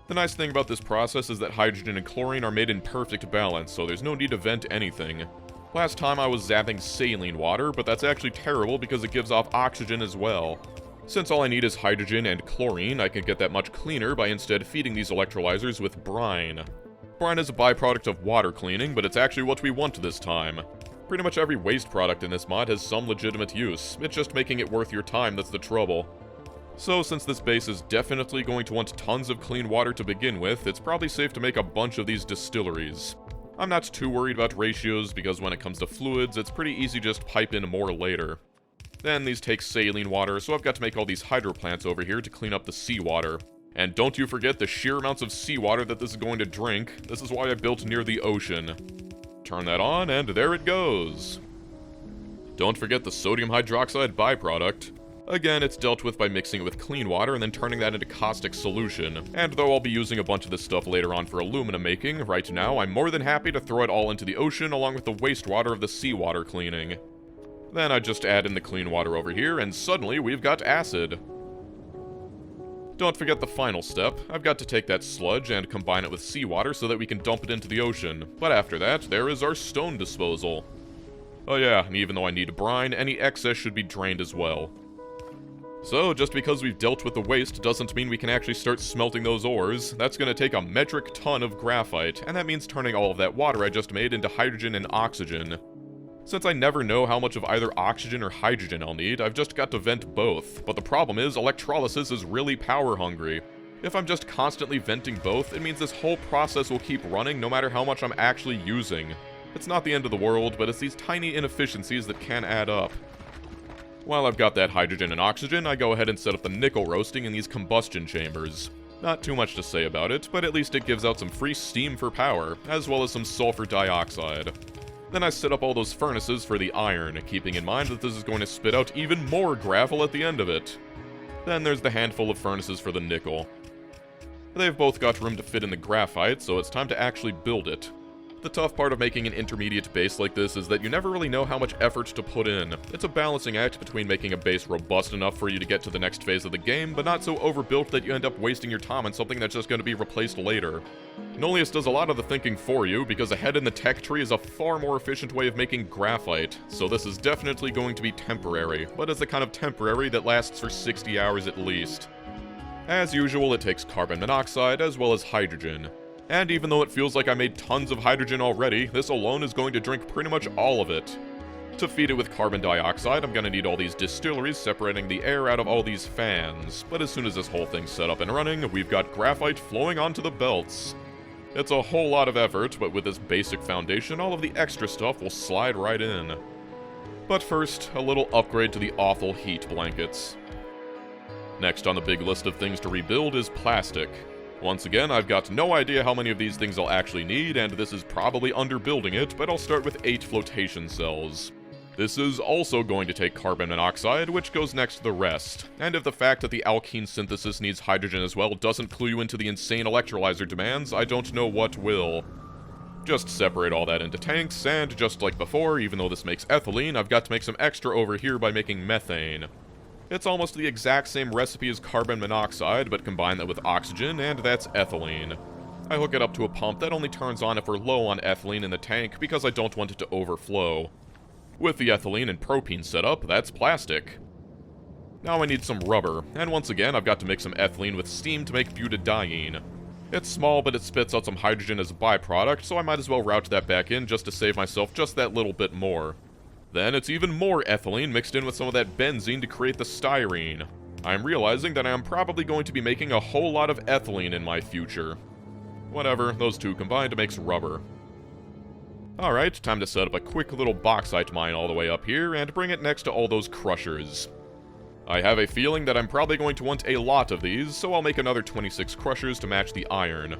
The nice thing about this process is that hydrogen and chlorine are made in perfect balance, so there's no need to vent anything. Last time I was zapping saline water, but that's actually terrible because it gives off oxygen as well. Since all I need is hydrogen and chlorine, I can get that much cleaner by instead feeding these electrolyzers with brine. Brine is a byproduct of water cleaning, but it's actually what we want this time. Pretty much every waste product in this mod has some legitimate use, it's just making it worth your time that's the trouble. So since this base is definitely going to want tons of clean water to begin with, it's probably safe to make a bunch of these distilleries. I'm not too worried about ratios because when it comes to fluids, it's pretty easy just pipe in more later. Then these take saline water, so I've got to make all these hydro plants over here to clean up the seawater. And don't you forget the sheer amounts of seawater that this is going to drink. This is why I built near the ocean. Turn that on, and there it goes. Don't forget the sodium hydroxide byproduct. Again, it's dealt with by mixing it with clean water and then turning that into caustic solution. And though I'll be using a bunch of this stuff later on for aluminum making, right now I'm more than happy to throw it all into the ocean along with the wastewater of the seawater cleaning. Then I just add in the clean water over here, and suddenly we've got acid. Don't forget the final step. I've got to take that sludge and combine it with seawater so that we can dump it into the ocean. But after that, there is our stone disposal. Oh yeah, and even though I need brine, any excess should be drained as well. So, just because we've dealt with the waste doesn't mean we can actually start smelting those ores. That's going to take a metric ton of graphite, and that means turning all of that water I just made into hydrogen and oxygen. Since I never know how much of either oxygen or hydrogen I'll need, I've just got to vent both. But the problem is, electrolysis is really power hungry. If I'm just constantly venting both, it means this whole process will keep running no matter how much I'm actually using. It's not the end of the world, but it's these tiny inefficiencies that can add up. While I've got that hydrogen and oxygen, I go ahead and set up the nickel roasting in these combustion chambers. Not too much to say about it, but at least it gives out some free steam for power, as well as some sulfur dioxide. Then I set up all those furnaces for the iron, keeping in mind that this is going to spit out even more gravel at the end of it. Then there's the handful of furnaces for the nickel. They've both got room to fit in the graphite, so it's time to actually build it. The tough part of making an intermediate base like this is that you never really know how much effort to put in. It's a balancing act between making a base robust enough for you to get to the next phase of the game, but not so overbuilt that you end up wasting your time on something that's just going to be replaced later. Nullius does a lot of the thinking for you, because ahead in the tech tree is a far more efficient way of making graphite, so this is definitely going to be temporary, but it's the kind of temporary that lasts for 60 hours at least. As usual, it takes carbon monoxide as well as hydrogen. And even though it feels like I made tons of hydrogen already, this alone is going to drink pretty much all of it. To feed it with carbon dioxide, I'm going to need all these distilleries separating the air out of all these fans. But as soon as this whole thing's set up and running, we've got graphite flowing onto the belts. It's a whole lot of effort, but with this basic foundation, all of the extra stuff will slide right in. But first, a little upgrade to the awful heat blankets. Next on the big list of things to rebuild is plastic. Once again, I've got no idea how many of these things I'll actually need, and this is probably underbuilding it, but I'll start with 8 flotation cells. This is also going to take carbon monoxide, which goes next to the rest. And if the fact that the alkene synthesis needs hydrogen as well doesn't clue you into the insane electrolyzer demands, I don't know what will. Just separate all that into tanks, and just like before, even though this makes ethylene, I've got to make some extra over here by making methane. It's almost the exact same recipe as carbon monoxide, but combine that with oxygen, and that's ethylene. I hook it up to a pump that only turns on if we're low on ethylene in the tank, because I don't want it to overflow. With the ethylene and propene set up, that's plastic. Now I need some rubber, and once again I've got to mix some ethylene with steam to make butadiene. It's small, but it spits out some hydrogen as a byproduct, so I might as well route that back in just to save myself just that little bit more. Then it's even more ethylene mixed in with some of that benzene to create the styrene. I'm realizing that I am probably going to be making a whole lot of ethylene in my future. Whatever, those two combined makes rubber. Alright, time to set up a quick little bauxite mine all the way up here, and bring it next to all those crushers. I have a feeling that I'm probably going to want a lot of these, so I'll make another 26 crushers to match the iron.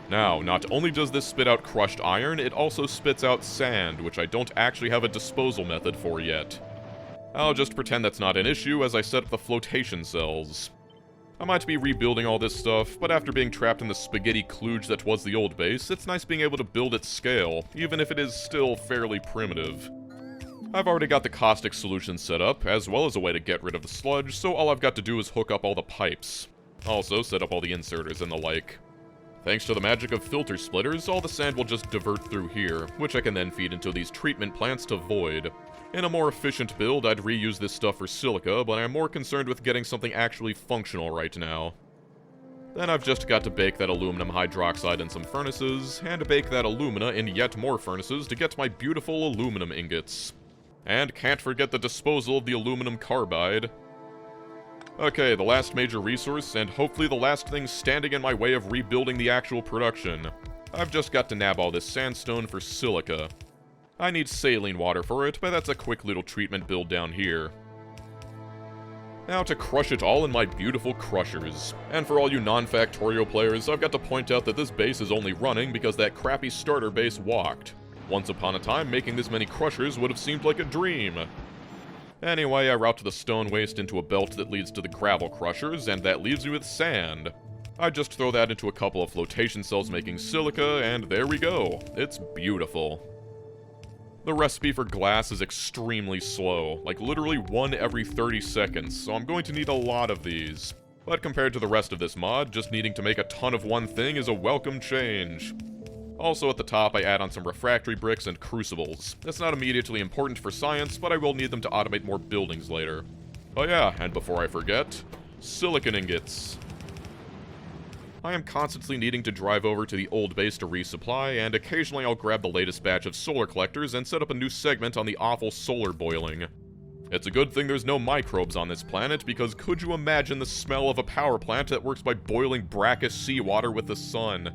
Now, not only does this spit out crushed iron, it also spits out sand, which I don't actually have a disposal method for yet. I'll just pretend that's not an issue as I set up the flotation cells. I might be rebuilding all this stuff, but after being trapped in the spaghetti kludge that was the old base, it's nice being able to build at scale, even if it is still fairly primitive. I've already got the caustic solution set up, as well as a way to get rid of the sludge, so all I've got to do is hook up all the pipes. Also, set up all the inserters and the like. Thanks to the magic of filter splitters, all the sand will just divert through here, which I can then feed into these treatment plants to void. In a more efficient build, I'd reuse this stuff for silica, but I'm more concerned with getting something actually functional right now. Then I've just got to bake that aluminum hydroxide in some furnaces, and bake that alumina in yet more furnaces to get my beautiful aluminum ingots. And can't forget the disposal of the aluminum carbide. Okay, the last major resource, and hopefully the last thing standing in my way of rebuilding the actual production. I've just got to nab all this sandstone for silica. I need saline water for it, but that's a quick little treatment build down here. Now to crush it all in my beautiful crushers. And for all you non-Factorio players, I've got to point out that this base is only running because that crappy starter base walked. Once upon a time, making this many crushers would have seemed like a dream. Anyway, I route the stone waste into a belt that leads to the gravel crushers, and that leaves me with sand. I just throw that into a couple of flotation cells making silica, and there we go. It's beautiful. The recipe for glass is extremely slow, like literally 1 every 30 seconds, so I'm going to need a lot of these. But compared to the rest of this mod, just needing to make a ton of one thing is a welcome change. Also at the top, I add on some refractory bricks and crucibles. That's not immediately important for science, but I will need them to automate more buildings later. Oh yeah, and before I forget, silicon ingots. I am constantly needing to drive over to the old base to resupply, and occasionally I'll grab the latest batch of solar collectors and set up a new segment on the awful solar boiling. It's a good thing there's no microbes on this planet, because could you imagine the smell of a power plant that works by boiling brackish seawater with the sun?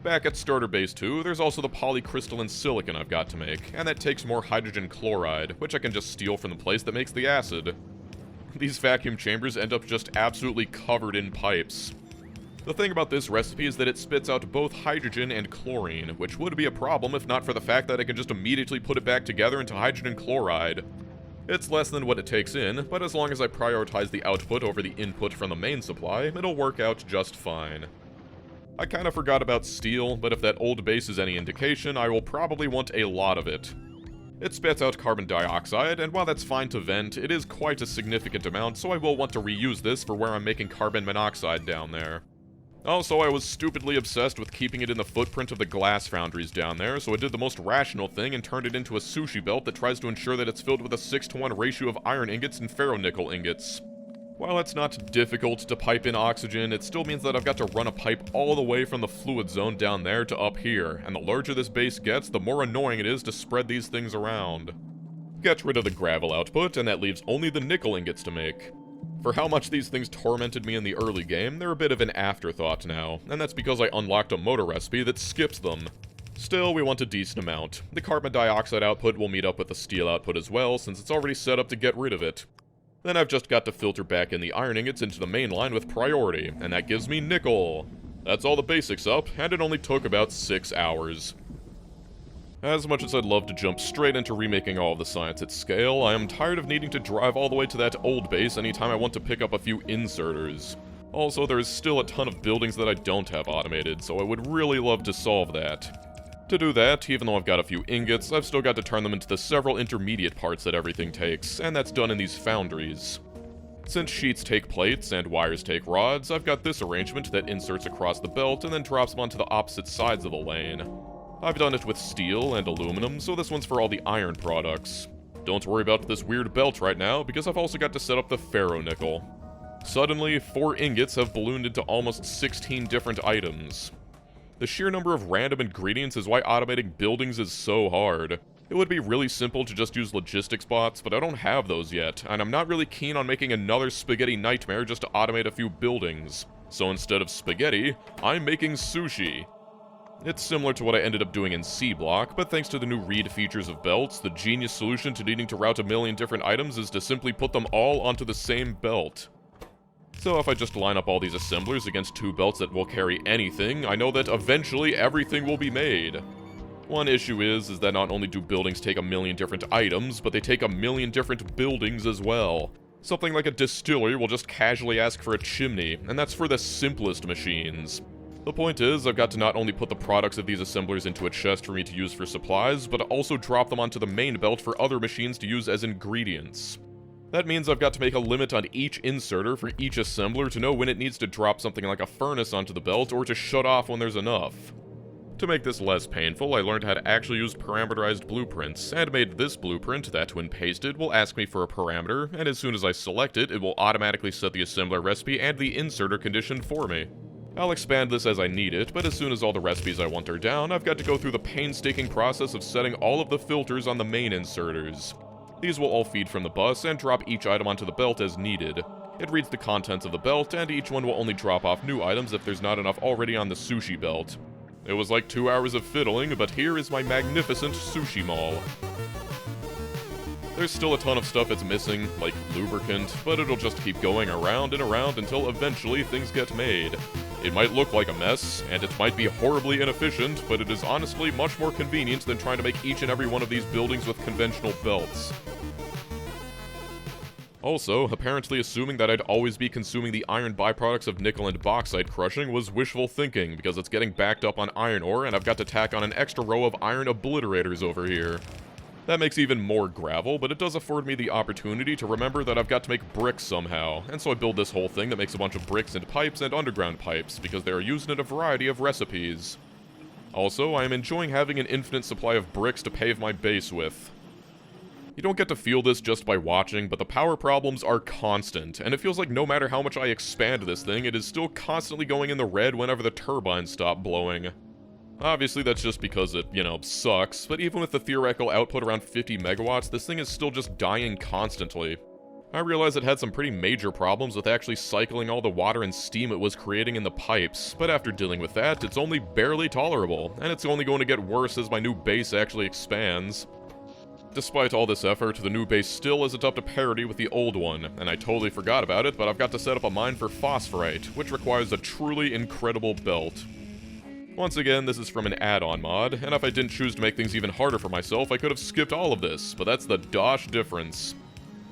Back at Starter Base 2, there's also the polycrystalline silicon I've got to make, and that takes more hydrogen chloride, which I can just steal from the place that makes the acid. These vacuum chambers end up just absolutely covered in pipes. The thing about this recipe is that it spits out both hydrogen and chlorine, which would be a problem if not for the fact that I can just immediately put it back together into hydrogen chloride. It's less than what it takes in, but as long as I prioritize the output over the input from the main supply, it'll work out just fine. I kinda forgot about steel, but if that old base is any indication, I will probably want a lot of it. It spits out carbon dioxide, and while that's fine to vent, it is quite a significant amount, so I will want to reuse this for where I'm making carbon monoxide down there. Also, I was stupidly obsessed with keeping it in the footprint of the glass foundries down there, so I did the most rational thing and turned it into a sushi belt that tries to ensure that it's filled with a 6-to-1 ratio of iron ingots and ferronickel ingots. While it's not difficult to pipe in oxygen, it still means that I've got to run a pipe all the way from the fluid zone down there to up here, and the larger this base gets, the more annoying it is to spread these things around. Get rid of the gravel output, and that leaves only the nickel ingots to make. For how much these things tormented me in the early game, they're a bit of an afterthought now, and that's because I unlocked a motor recipe that skips them. Still, we want a decent amount. The carbon dioxide output will meet up with the steel output as well, since it's already set up to get rid of it. Then I've just got to filter back in the iron ingots into the main line with priority, and that gives me nickel. That's all the basics up, and it only took about 6 hours. As much as I'd love to jump straight into remaking all of the science at scale, I am tired of needing to drive all the way to that old base anytime I want to pick up a few inserters. Also, there is still a ton of buildings that I don't have automated, so I would really love to solve that. To do that, even though I've got a few ingots, I've still got to turn them into the several intermediate parts that everything takes, and that's done in these foundries. Since sheets take plates and wires take rods, I've got this arrangement that inserts across the belt and then drops them onto the opposite sides of the lane. I've done it with steel and aluminum, so this one's for all the iron products. Don't worry about this weird belt right now, because I've also got to set up the ferronickel. Suddenly, 4 ingots have ballooned into almost 16 different items. The sheer number of random ingredients is why automating buildings is so hard. It would be really simple to just use logistics bots, but I don't have those yet, and I'm not really keen on making another spaghetti nightmare just to automate a few buildings. So instead of spaghetti, I'm making sushi. It's similar to what I ended up doing in C-Block, but thanks to the new read features of belts, the genius solution to needing to route a million different items is to simply put them all onto the same belt. So if I just line up all these assemblers against 2 belts that will carry anything, I know that eventually everything will be made. One issue is that not only do buildings take a million different items, but they take a million different buildings as well. Something like a distillery will just casually ask for a chimney, and that's for the simplest machines. The point is, I've got to not only put the products of these assemblers into a chest for me to use for supplies, but also drop them onto the main belt for other machines to use as ingredients. That means I've got to make a limit on each inserter for each assembler to know when it needs to drop something like a furnace onto the belt or to shut off when there's enough. To make this less painful, I learned how to actually use parameterized blueprints, and made this blueprint that, when pasted, will ask me for a parameter, and as soon as I select it, it will automatically set the assembler recipe and the inserter condition for me. I'll expand this as I need it, but as soon as all the recipes I want are down, I've got to go through the painstaking process of setting all of the filters on the main inserters. These will all feed from the bus and drop each item onto the belt as needed. It reads the contents of the belt, and each one will only drop off new items if there's not enough already on the sushi belt. It was like 2 hours of fiddling, but here is my magnificent sushi mall. There's still a ton of stuff it's missing, like lubricant, but it'll just keep going around and around until eventually things get made. It might look like a mess, and it might be horribly inefficient, but it is honestly much more convenient than trying to make each and every one of these buildings with conventional belts. Also, apparently assuming that I'd always be consuming the iron byproducts of nickel and bauxite crushing was wishful thinking, because it's getting backed up on iron ore and I've got to tack on an extra row of iron obliterators over here. That makes even more gravel, but it does afford me the opportunity to remember that I've got to make bricks somehow, and so I build this whole thing that makes a bunch of bricks and pipes and underground pipes, because they are used in a variety of recipes. Also, I am enjoying having an infinite supply of bricks to pave my base with. You don't get to feel this just by watching, but the power problems are constant, and it feels like no matter how much I expand this thing, it is still constantly going in the red whenever the turbines stop blowing. Obviously, that's just because it, sucks, but even with the theoretical output around 50 megawatts, this thing is still just dying constantly. I realized it had some pretty major problems with actually cycling all the water and steam it was creating in the pipes, but after dealing with that, it's only barely tolerable, and it's only going to get worse as my new base actually expands. Despite all this effort, the new base still isn't up to parity with the old one, and I totally forgot about it, but I've got to set up a mine for phosphorite, which requires a truly incredible belt. Once again, this is from an add-on mod, and if I didn't choose to make things even harder for myself, I could have skipped all of this, but that's the dosh difference.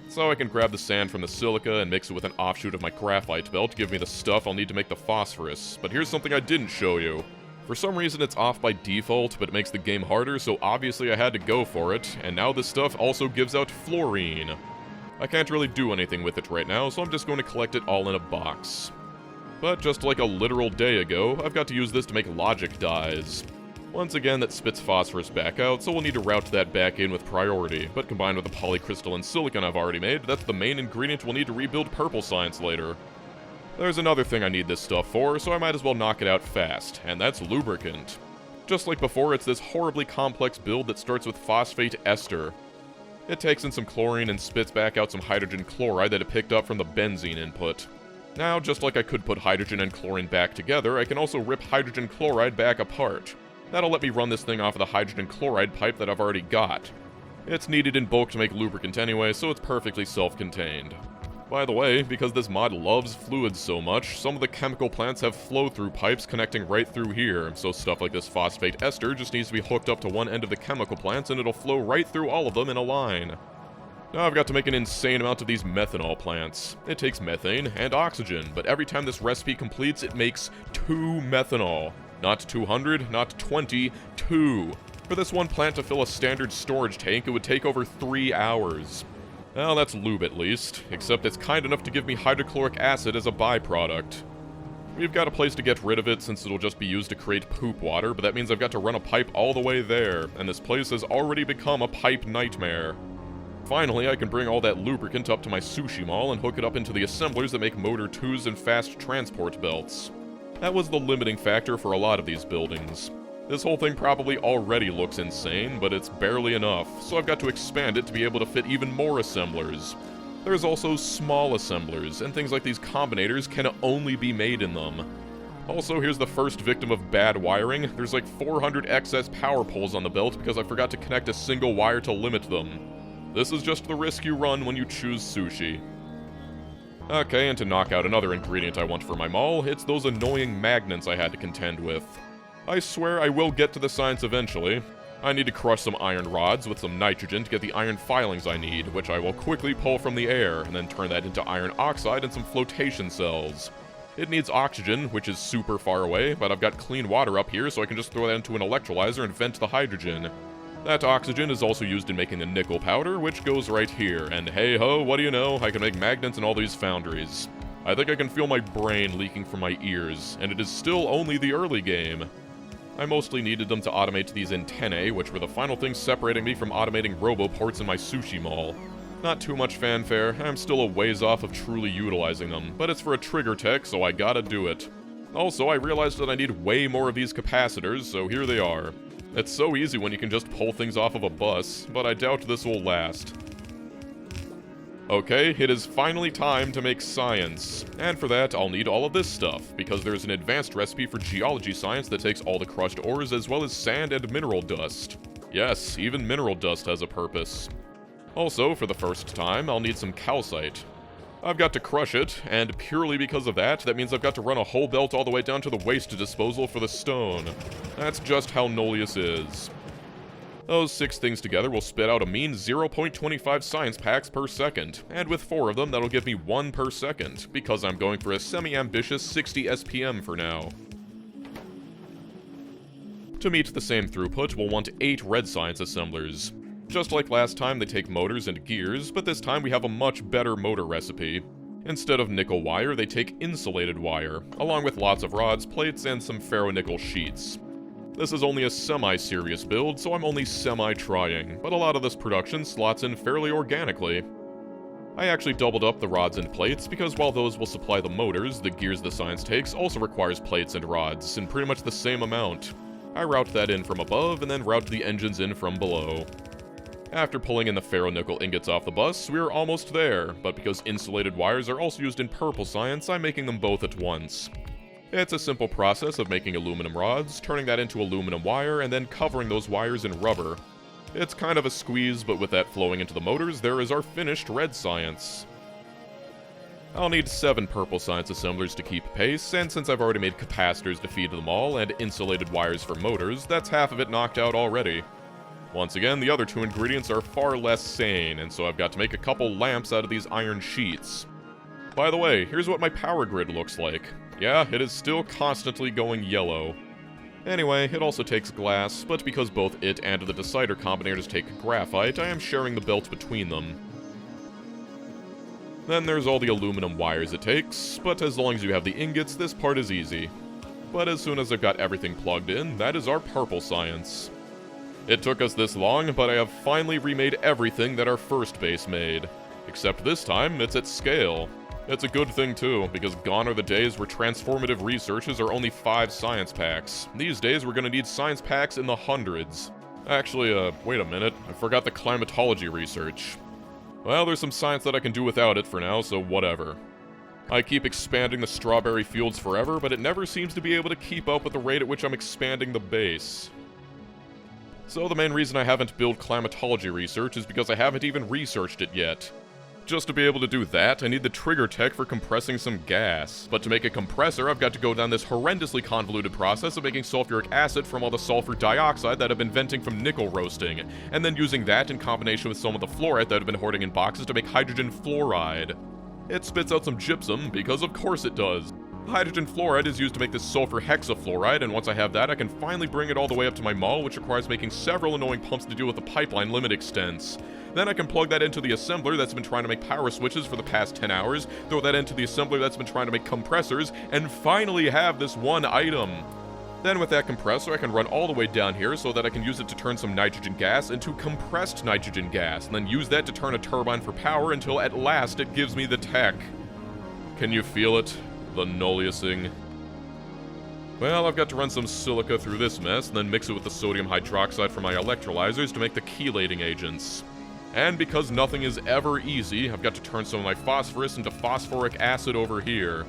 So I can grab the sand from the silica and mix it with an offshoot of my graphite belt to give me the stuff I'll need to make the phosphorus, but here's something I didn't show you. For some reason it's off by default, but it makes the game harder, so obviously I had to go for it, and now this stuff also gives out fluorine. I can't really do anything with it right now, so I'm just going to collect it all in a box. But just like a literal day ago, I've got to use this to make logic dyes. Once again, that spits phosphorus back out, so we'll need to route that back in with priority, but combined with the polycrystalline silicon I've already made, that's the main ingredient we'll need to rebuild purple science later. There's another thing I need this stuff for, so I might as well knock it out fast, and that's lubricant. Just like before, it's this horribly complex build that starts with phosphate ester. It takes in some chlorine and spits back out some hydrogen chloride that it picked up from the benzene input. Now, just like I could put hydrogen and chlorine back together, I can also rip hydrogen chloride back apart. That'll let me run this thing off of the hydrogen chloride pipe that I've already got. It's needed in bulk to make lubricant anyway, so it's perfectly self-contained. By the way, because this mod loves fluids so much, some of the chemical plants have flow-through pipes connecting right through here, so stuff like this phosphate ester just needs to be hooked up to one end of the chemical plants and it'll flow right through all of them in a line. Now I've got to make an insane amount of these methanol plants. It takes methane and oxygen, but every time this recipe completes, it makes 2 methanol. Not 200, not 20, 2. For this one plant to fill a standard storage tank, it would take over 3 hours. Well, that's lube at least, except it's kind enough to give me hydrochloric acid as a byproduct. We've got a place to get rid of it since it'll just be used to create poop water, but that means I've got to run a pipe all the way there, and this place has already become a pipe nightmare. Finally, I can bring all that lubricant up to my sushi mall and hook it up into the assemblers that make motor 2s and fast transport belts. That was the limiting factor for a lot of these buildings. This whole thing probably already looks insane, but it's barely enough, so I've got to expand it to be able to fit even more assemblers. There's also small assemblers, and things like these combinators can only be made in them. Also, here's the first victim of bad wiring. There's like 400 excess power poles on the belt because I forgot to connect a single wire to limit them. This is just the risk you run when you choose sushi. Okay, and to knock out another ingredient I want for my mall, it's those annoying magnets I had to contend with. I swear I will get to the science eventually. I need to crush some iron rods with some nitrogen to get the iron filings I need, which I will quickly pull from the air, and then turn that into iron oxide and some flotation cells. It needs oxygen, which is super far away, but I've got clean water up here, so I can just throw that into an electrolyzer and vent the hydrogen. That oxygen is also used in making the nickel powder, which goes right here, and hey ho, what do you know, I can make magnets in all these foundries. I think I can feel my brain leaking from my ears, and it is still only the early game. I mostly needed them to automate these antennae, which were the final things separating me from automating roboports in my sushi mall. Not too much fanfare, I'm still a ways off of truly utilizing them, but it's for a trigger tech, so I gotta do it. Also, I realized that I need way more of these capacitors, so here they are. It's so easy when you can just pull things off of a bus, but I doubt this will last. Okay, it is finally time to make science. And for that, I'll need all of this stuff, because there's an advanced recipe for geology science that takes all the crushed ores as well as sand and mineral dust. Yes, even mineral dust has a purpose. Also, for the first time, I'll need some calcite. I've got to crush it, and purely because of that, that means I've got to run a whole belt all the way down to the waste disposal for the stone. That's just how Nullius is. Those 6 things together will spit out a mean 0.25 science packs per second, and with 4 of them, that'll give me 1 per second, because I'm going for a semi-ambitious 60 SPM for now. To meet the same throughput, we'll want 8 red science assemblers. Just like last time, they take motors and gears, but this time we have a much better motor recipe. Instead of nickel wire, they take insulated wire, along with lots of rods, plates, and some ferronickel sheets. This is only a semi-serious build, so I'm only semi-trying, but a lot of this production slots in fairly organically. I actually doubled up the rods and plates, because while those will supply the motors, the gears the science takes also requires plates and rods, in pretty much the same amount. I route that in from above, and then route the engines in from below. After pulling in the ferronickel ingots off the bus, we're almost there, but because insulated wires are also used in purple science, I'm making them both at once. It's a simple process of making aluminum rods, turning that into aluminum wire, and then covering those wires in rubber. It's kind of a squeeze, but with that flowing into the motors, there is our finished red science. I'll need 7 purple science assemblers to keep pace, and since I've already made capacitors to feed them all, and insulated wires for motors, that's half of it knocked out already. Once again, the other 2 ingredients are far less sane, and so I've got to make a couple lamps out of these iron sheets. By the way, here's what my power grid looks like. Yeah, it is still constantly going yellow. Anyway, it also takes glass, but because both it and the decider combinators take graphite, I am sharing the belt between them. Then there's all the aluminum wires it takes, but as long as you have the ingots, this part is easy. But as soon as I've got everything plugged in, that is our purple science. It took us this long, but I have finally remade everything that our first base made. Except this time, it's at scale. It's a good thing too, because gone are the days where transformative researches are only 5 science packs. These days we're gonna need science packs in the hundreds. Actually, wait a minute, I forgot the climatology research. Well, there's some science that I can do without it for now, so whatever. I keep expanding the strawberry fields forever, but it never seems to be able to keep up with the rate at which I'm expanding the base. So the main reason I haven't built climatology research is because I haven't even researched it yet. Just to be able to do that, I need the trigger tech for compressing some gas. But to make a compressor, I've got to go down this horrendously convoluted process of making sulfuric acid from all the sulfur dioxide that I've been venting from nickel roasting, and then using that in combination with some of the fluorite that I've been hoarding in boxes to make hydrogen fluoride. It spits out some gypsum, because of course it does. Hydrogen fluoride is used to make this sulfur hexafluoride, and once I have that, I can finally bring it all the way up to my mall, which requires making several annoying pumps to deal with the pipeline limit extents. Then I can plug that into the assembler that's been trying to make power switches for the past 10 hours, throw that into the assembler that's been trying to make compressors, and finally have this one item. Then with that compressor, I can run all the way down here so that I can use it to turn some nitrogen gas into compressed nitrogen gas, and then use that to turn a turbine for power until at last it gives me the tech. Can you feel it? The Nulliusing. Well, I've got to run some silica through this mess, and then mix it with the sodium hydroxide from my electrolyzers to make the chelating agents. And because nothing is ever easy, I've got to turn some of my phosphorus into phosphoric acid over here.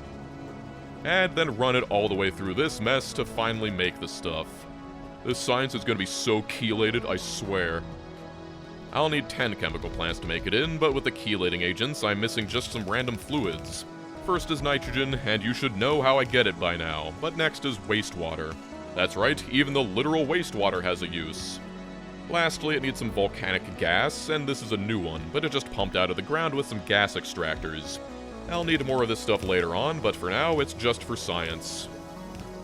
And then run it all the way through this mess to finally make the stuff. This science is going to be so chelated, I swear. I'll need 10 chemical plants to make it in, but with the chelating agents, I'm missing just some random fluids. First is nitrogen, and you should know how I get it by now, but next is wastewater. That's right, even the literal wastewater has a use. Lastly, it needs some volcanic gas, and this is a new one, but it just pumped out of the ground with some gas extractors. I'll need more of this stuff later on, but for now, it's just for science.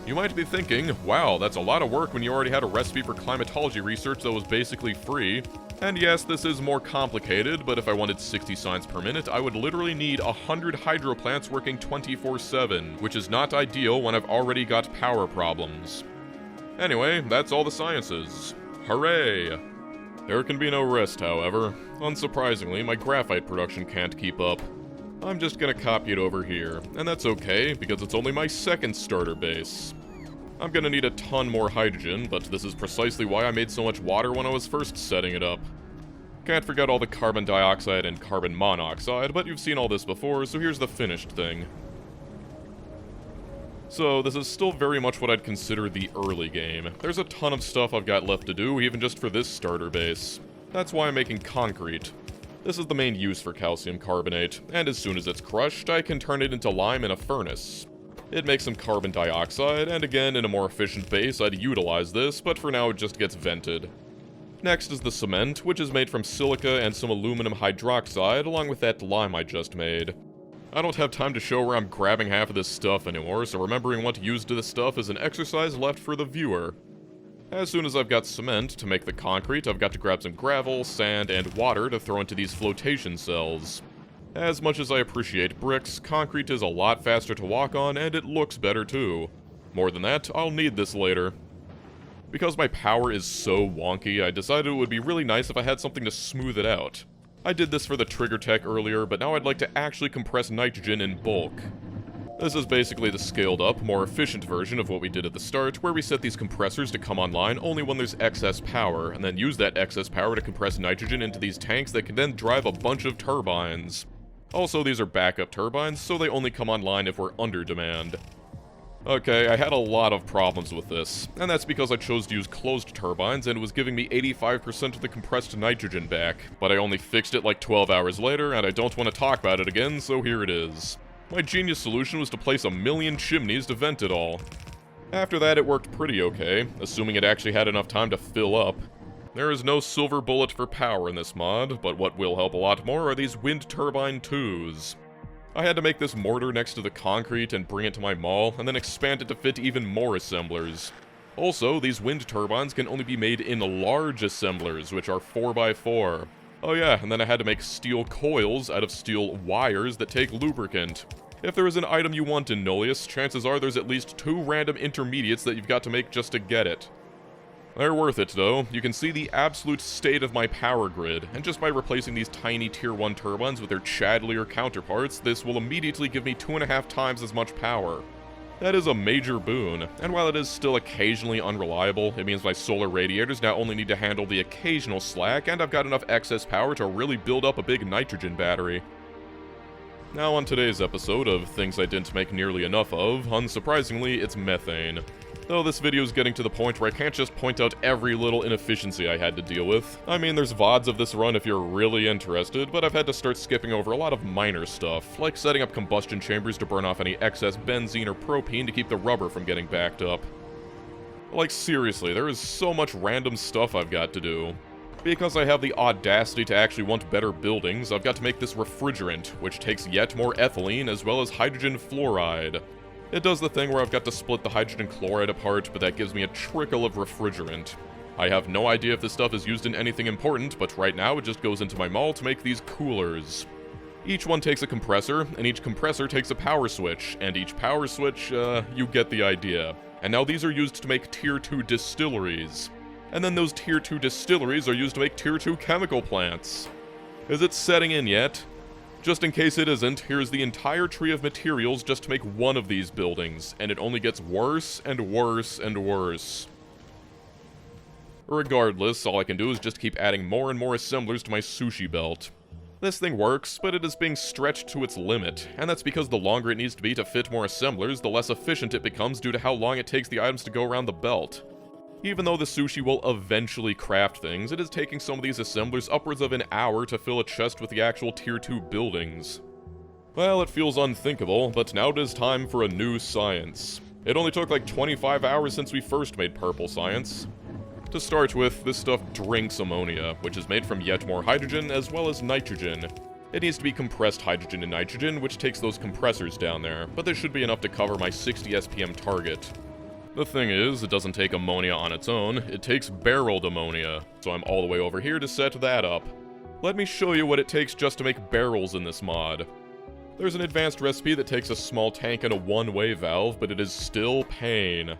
You might be thinking, wow, that's a lot of work when you already had a recipe for climatology research that was basically free. And yes, this is more complicated, but if I wanted 60 science per minute, I would literally need 100 hydro plants working 24/7, which is not ideal when I've already got power problems. Anyway, that's all the sciences. Hooray! There can be no rest, however. Unsurprisingly, my graphite production can't keep up. I'm just gonna copy it over here, and that's okay, because it's only my second starter base. I'm gonna need a ton more hydrogen, but this is precisely why I made so much water when I was first setting it up. Can't forget all the carbon dioxide and carbon monoxide, but you've seen all this before, so here's the finished thing. So, this is still very much what I'd consider the early game. There's a ton of stuff I've got left to do, even just for this starter base. That's why I'm making concrete. This is the main use for calcium carbonate, and as soon as it's crushed, I can turn it into lime in a furnace. It makes some carbon dioxide, and again, in a more efficient base, I'd utilize this, but for now it just gets vented. Next is the cement, which is made from silica and some aluminum hydroxide, along with that lime I just made. I don't have time to show where I'm grabbing half of this stuff anymore, so remembering what to use to this stuff is an exercise left for the viewer. As soon as I've got cement to make the concrete, I've got to grab some gravel, sand, and water to throw into these flotation cells. As much as I appreciate bricks, concrete is a lot faster to walk on, and it looks better too. More than that, I'll need this later. Because my power is so wonky, I decided it would be really nice if I had something to smooth it out. I did this for the trigger tech earlier, but now I'd like to actually compress nitrogen in bulk. This is basically the scaled up, more efficient version of what we did at the start, where we set these compressors to come online only when there's excess power, and then use that excess power to compress nitrogen into these tanks that can then drive a bunch of turbines. Also, these are backup turbines, so they only come online if we're under demand. Okay, I had a lot of problems with this, and that's because I chose to use closed turbines and it was giving me 85% of the compressed nitrogen back, but I only fixed it like 12 hours later, and I don't want to talk about it again, so here it is. My genius solution was to place 1,000,000 chimneys to vent it all. After that, it worked pretty okay, assuming it actually had enough time to fill up. There is no silver bullet for power in this mod, but what will help a lot more are these wind turbine 2s. I had to make this mortar next to the concrete and bring it to my mall, and then expand it to fit even more assemblers. Also, these wind turbines can only be made in large assemblers, which are 4x4. Oh yeah, and then I had to make steel coils out of steel wires that take lubricant. If there is an item you want in Nullius, chances are there's at least 2 random intermediates that you've got to make just to get it. They're worth it though. You can see the absolute state of my power grid, and just by replacing these tiny tier 1 turbines with their Chadlier counterparts, this will immediately give me 2.5 times as much power. That is a major boon, and while it is still occasionally unreliable, it means my solar radiators now only need to handle the occasional slack, and I've got enough excess power to really build up a big nitrogen battery. Now on today's episode of things I didn't make nearly enough of, unsurprisingly, it's methane. Though this video is getting to the point where I can't just point out every little inefficiency I had to deal with. I mean, there's VODs of this run if you're really interested, but I've had to start skipping over a lot of minor stuff, like setting up combustion chambers to burn off any excess benzene or propane to keep the rubber from getting backed up. Like seriously, there is so much random stuff I've got to do. Because I have the audacity to actually want better buildings, I've got to make this refrigerant, which takes yet more ethylene as well as hydrogen fluoride. It does the thing where I've got to split the hydrogen chloride apart, but that gives me a trickle of refrigerant. I have no idea if this stuff is used in anything important, but right now it just goes into my mall to make these coolers. Each one takes a compressor, and each compressor takes a power switch, and each power switch, you get the idea. And now these are used to make tier 2 distilleries. And then those tier 2 distilleries are used to make tier 2 chemical plants. Is it setting in yet? Just in case it isn't, here's the entire tree of materials just to make one of these buildings, and it only gets worse and worse and worse. Regardless, all I can do is just keep adding more and more assemblers to my sushi belt. This thing works, but it is being stretched to its limit, and that's because the longer it needs to be to fit more assemblers, the less efficient it becomes due to how long it takes the items to go around the belt. Even though the sushi will eventually craft things, it is taking some of these assemblers upwards of an hour to fill a chest with the actual tier 2 buildings. Well, it feels unthinkable, but now it is time for a new science. It only took like 25 hours since we first made purple science. To start with, this stuff drinks ammonia, which is made from yet more hydrogen as well as nitrogen. It needs to be compressed hydrogen and nitrogen, which takes those compressors down there, but this should be enough to cover my 60 SPM target. The thing is, it doesn't take ammonia on its own, it takes barreled ammonia, so I'm all the way over here to set that up. Let me show you what it takes just to make barrels in this mod. There's an advanced recipe that takes a small tank and a one-way valve, but it is still pain.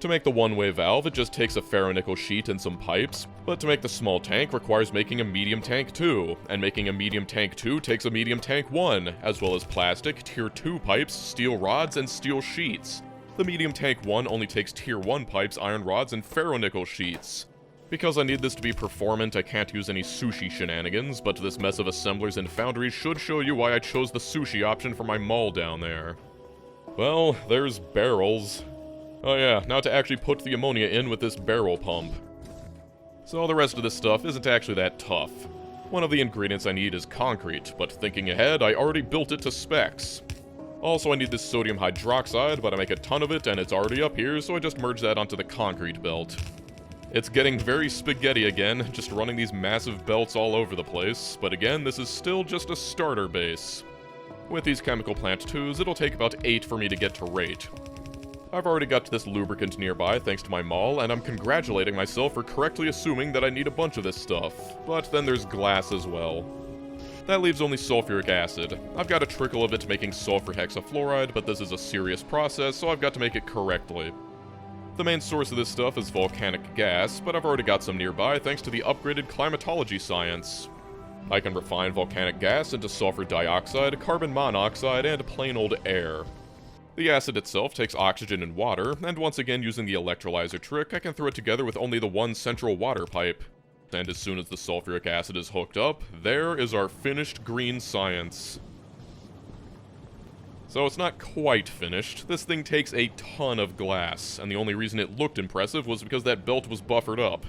To make the one-way valve, it just takes a ferronickel sheet and some pipes, but to make the small tank requires making a medium tank 2, and making a medium tank 2 takes a medium tank 1, as well as plastic, tier 2 pipes, steel rods, and steel sheets. The medium tank 1 only takes tier 1 pipes, iron rods, and ferronickel sheets. Because I need this to be performant, I can't use any sushi shenanigans, but this mess of assemblers and foundries should show you why I chose the sushi option for my mall down there. Well, there's barrels. Oh yeah, now to actually put the ammonia in with this barrel pump. So the rest of this stuff isn't actually that tough. One of the ingredients I need is concrete, but thinking ahead, I already built it to specs. Also, I need this sodium hydroxide, but I make a ton of it and it's already up here, so I just merge that onto the concrete belt. It's getting very spaghetti again, just running these massive belts all over the place, but again, this is still just a starter base. With these chemical plant 2s, it'll take about 8 for me to get to rate. I've already got this lubricant nearby thanks to my mall, and I'm congratulating myself for correctly assuming that I need a bunch of this stuff, but then there's glass as well. That leaves only sulfuric acid. I've got a trickle of it making sulfur hexafluoride, but this is a serious process, so I've got to make it correctly. The main source of this stuff is volcanic gas, but I've already got some nearby thanks to the upgraded climatology science. I can refine volcanic gas into sulfur dioxide, carbon monoxide, and plain old air. The acid itself takes oxygen and water, and once again using the electrolyzer trick, I can throw it together with only the one central water pipe. And as soon as the sulfuric acid is hooked up, there is our finished green science. So it's not quite finished. This thing takes a ton of glass, and the only reason it looked impressive was because that belt was buffered up.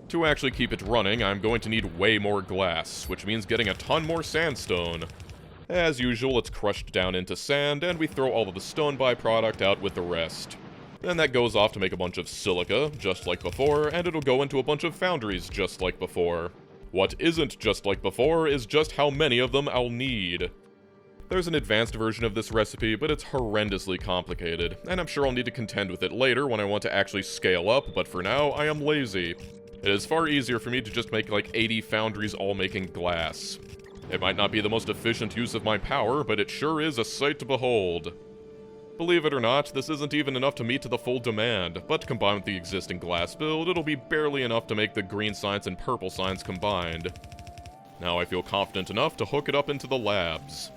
To actually keep it running, I'm going to need way more glass, which means getting a ton more sandstone. As usual, it's crushed down into sand, and we throw all of the stone byproduct out with the rest. Then that goes off to make a bunch of silica, just like before, and it'll go into a bunch of foundries just like before. What isn't just like before is just how many of them I'll need. There's an advanced version of this recipe, but it's horrendously complicated, and I'm sure I'll need to contend with it later when I want to actually scale up, but for now, I am lazy. It is far easier for me to just make like 80 foundries all making glass. It might not be the most efficient use of my power, but it sure is a sight to behold. Believe it or not, this isn't even enough to meet the full demand, but combined with the existing glass build, it'll be barely enough to make the green science and purple science combined. Now I feel confident enough to hook it up into the labs.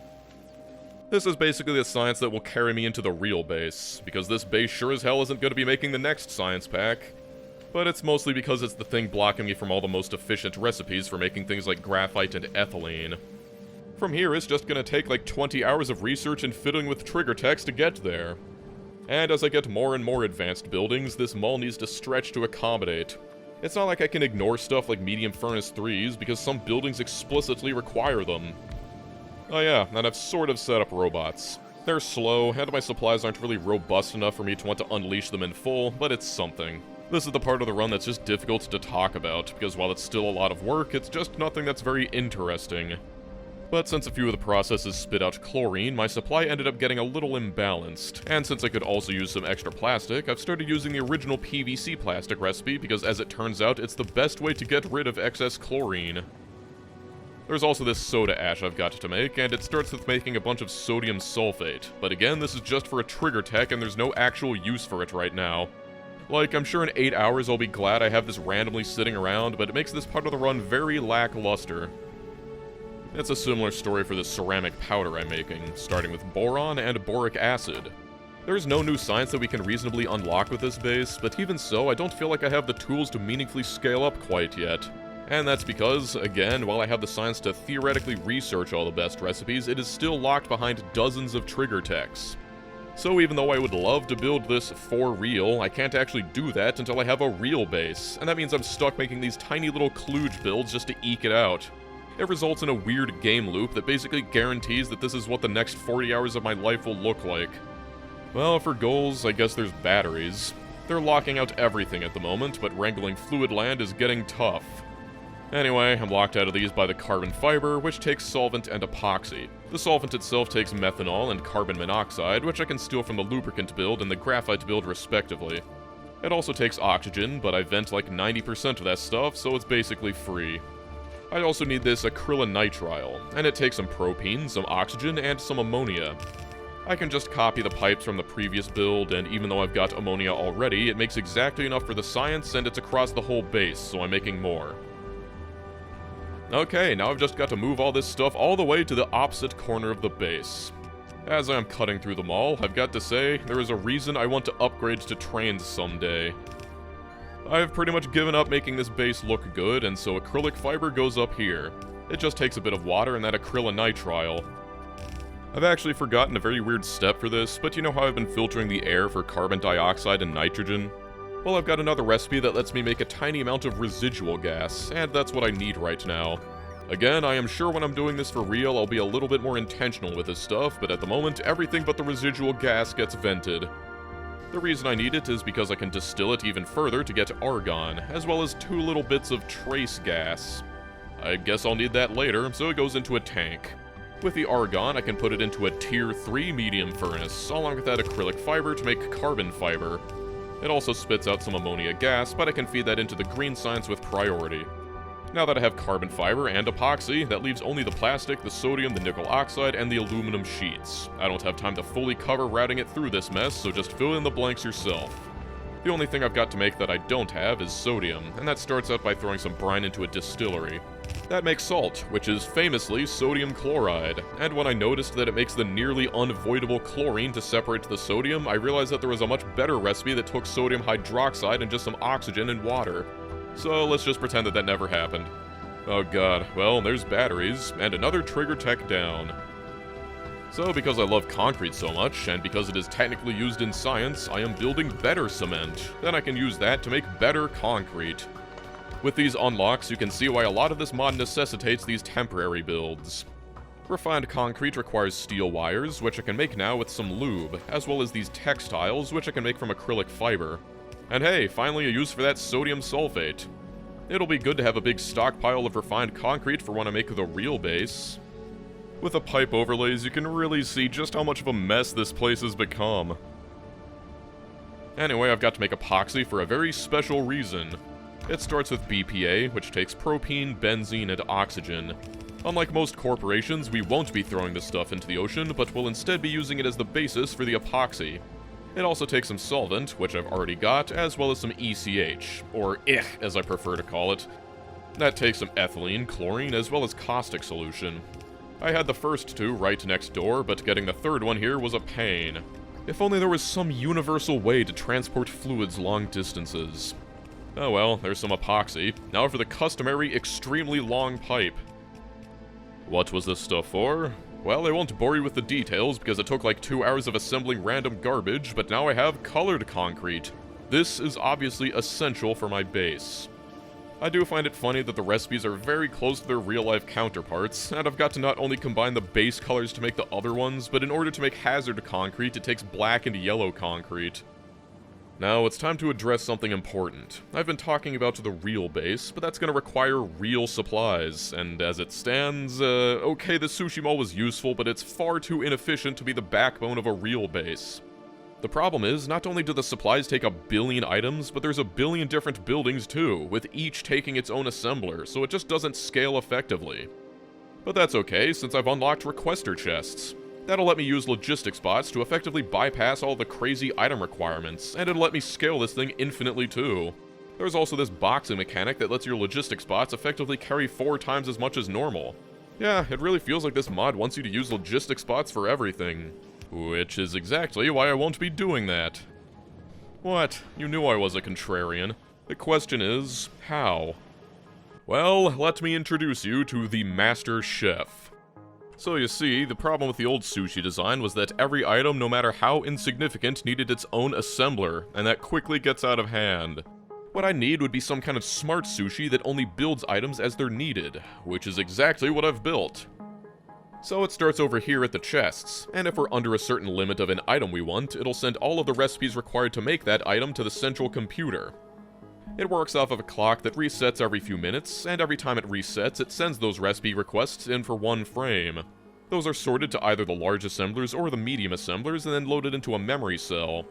This is basically the science that will carry me into the real base, because this base sure as hell isn't going to be making the next science pack. But it's mostly because it's the thing blocking me from all the most efficient recipes for making things like graphite and ethylene. From here, it's just going to take like 20 hours of research and fiddling with trigger text to get there. And as I get more and more advanced buildings, this mall needs to stretch to accommodate. It's not like I can ignore stuff like medium furnace 3s, because some buildings explicitly require them. Oh yeah, and I've sort of set up robots. They're slow, and my supplies aren't really robust enough for me to want to unleash them in full, but it's something. This is the part of the run that's just difficult to talk about, because while it's still a lot of work, it's just nothing that's very interesting. But since a few of the processes spit out chlorine, my supply ended up getting a little imbalanced, and since I could also use some extra plastic, I've started using the original PVC plastic recipe because as it turns out, it's the best way to get rid of excess chlorine. There's also this soda ash I've got to make, and it starts with making a bunch of sodium sulfate, but again, this is just for a trigger tech and there's no actual use for it right now. Like, I'm sure in 8 hours I'll be glad I have this randomly sitting around, but it makes this part of the run very lackluster. It's a similar story for the ceramic powder I'm making, starting with boron and boric acid. There's no new science that we can reasonably unlock with this base, but even so, I don't feel like I have the tools to meaningfully scale up quite yet. And that's because, again, while I have the science to theoretically research all the best recipes, it is still locked behind dozens of trigger techs. So even though I would love to build this for real, I can't actually do that until I have a real base, and that means I'm stuck making these tiny little kludge builds just to eke it out. It results in a weird game loop that basically guarantees that this is what the next 40 hours of my life will look like. Well, for goals, I guess there's batteries. They're locking out everything at the moment, but wrangling fluid land is getting tough. Anyway, I'm locked out of these by the carbon fiber, which takes solvent and epoxy. The solvent itself takes methanol and carbon monoxide, which I can steal from the lubricant build and the graphite build respectively. It also takes oxygen, but I vent like 90% of that stuff, so it's basically free. I also need this acrylonitrile, and it takes some propene, some oxygen, and some ammonia. I can just copy the pipes from the previous build, and even though I've got ammonia already, it makes exactly enough for the science, and it's across the whole base, so I'm making more. Okay, now I've just got to move all this stuff all the way to the opposite corner of the base. As I'm cutting through them all, I've got to say, there is a reason I want to upgrade to trains someday. I've pretty much given up making this base look good, and so acrylic fiber goes up here. It just takes a bit of water and that acrylonitrile. I've actually forgotten a very weird step for this, but you know how I've been filtering the air for carbon dioxide and nitrogen? Well, I've got another recipe that lets me make a tiny amount of residual gas, and that's what I need right now. Again, I am sure when I'm doing this for real, I'll be a little bit more intentional with this stuff, but at the moment, everything but the residual gas gets vented. The reason I need it is because I can distill it even further to get argon, as well as 2 little bits of trace gas. I guess I'll need that later, so it goes into a tank. With the argon, I can put it into a tier 3 medium furnace, along with that acrylic fiber to make carbon fiber. It also spits out some ammonia gas, but I can feed that into the green science with priority. Now that I have carbon fiber and epoxy, that leaves only the plastic, the sodium, the nickel oxide, and the aluminum sheets. I don't have time to fully cover routing it through this mess, so just fill in the blanks yourself. The only thing I've got to make that I don't have is sodium, and that starts out by throwing some brine into a distillery. That makes salt, which is famously sodium chloride, and when I noticed that it makes the nearly unavoidable chlorine to separate the sodium, I realized that there was a much better recipe that took sodium hydroxide and just some oxygen and water. So let's just pretend that that never happened. Oh god, well, there's batteries, and another trigger tech down. So because I love concrete so much, and because it is technically used in science, I am building better cement. Then I can use that to make better concrete. With these unlocks, you can see why a lot of this mod necessitates these temporary builds. Refined concrete requires steel wires, which I can make now with some lube, as well as these textiles, which I can make from acrylic fiber. And hey, finally a use for that sodium sulfate. It'll be good to have a big stockpile of refined concrete for when I make the real base. With the pipe overlays, you can really see just how much of a mess this place has become. Anyway, I've got to make epoxy for a very special reason. It starts with BPA, which takes propene, benzene, and oxygen. Unlike most corporations, we won't be throwing this stuff into the ocean, but will instead be using it as the basis for the epoxy. It also takes some solvent, which I've already got, as well as some ECH, or ICH as I prefer to call it. That takes some ethylene, chlorine, as well as caustic solution. I had the first 2 right next door, but getting the third one here was a pain. If only there was some universal way to transport fluids long distances. Oh well, there's some epoxy. Now for the customary, extremely long pipe. What was this stuff for? Well, I won't bore you with the details because it took like 2 hours of assembling random garbage, but now I have colored concrete. This is obviously essential for my base. I do find it funny that the recipes are very close to their real-life counterparts, and I've got to not only combine the base colors to make the other ones, but in order to make hazard concrete, it takes black and yellow concrete. Now, it's time to address something important. I've been talking about the real base, but that's going to require real supplies, and as it stands, okay, the sushi mall was useful, but it's far too inefficient to be the backbone of a real base. The problem is, not only do the supplies take 1 billion items, but there's 1 billion different buildings too, with each taking its own assembler, so it just doesn't scale effectively. But that's okay, since I've unlocked requester chests. That'll let me use logistics bots to effectively bypass all the crazy item requirements, and it'll let me scale this thing infinitely too. There's also this boxing mechanic that lets your logistics bots effectively carry 4 times as much as normal. Yeah, it really feels like this mod wants you to use logistics bots for everything. Which is exactly why I won't be doing that. What? You knew I was a contrarian. The question is, how? Well, let me introduce you to the Master Chef. So you see, the problem with the old sushi design was that every item, no matter how insignificant, needed its own assembler, and that quickly gets out of hand. What I need would be some kind of smart sushi that only builds items as they're needed, which is exactly what I've built. So it starts over here at the chests, and if we're under a certain limit of an item we want, it'll send all of the recipes required to make that item to the central computer. It works off of a clock that resets every few minutes, and every time it resets, it sends those recipe requests in for one frame. Those are sorted to either the large assemblers or the medium assemblers and then loaded into a memory cell.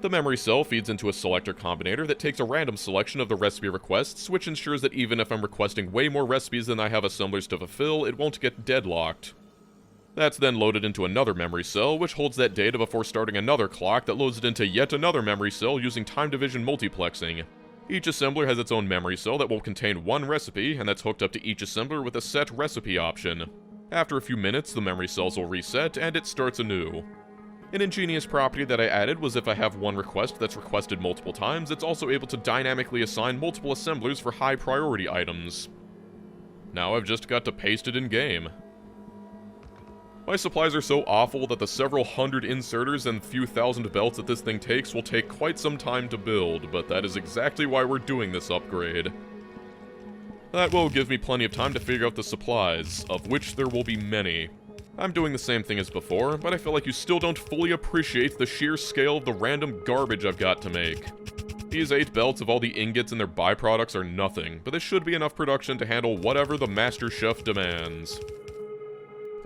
The memory cell feeds into a selector combinator that takes a random selection of the recipe requests, which ensures that even if I'm requesting way more recipes than I have assemblers to fulfill, it won't get deadlocked. That's then loaded into another memory cell, which holds that data before starting another clock that loads it into yet another memory cell using time division multiplexing. Each assembler has its own memory cell that will contain one recipe, and that's hooked up to each assembler with a set recipe option. After a few minutes, the memory cells will reset, and it starts anew. An ingenious property that I added was if I have one request that's requested multiple times, it's also able to dynamically assign multiple assemblers for high priority items. Now I've just got to paste it in-game. My supplies are so awful that the several hundred inserters and few thousand belts that this thing takes will take quite some time to build, but that is exactly why we're doing this upgrade. That will give me plenty of time to figure out the supplies, of which there will be many. I'm doing the same thing as before, but I feel like you still don't fully appreciate the sheer scale of the random garbage I've got to make. These 8 belts of all the ingots and their byproducts are nothing, but this should be enough production to handle whatever the Master Chef demands.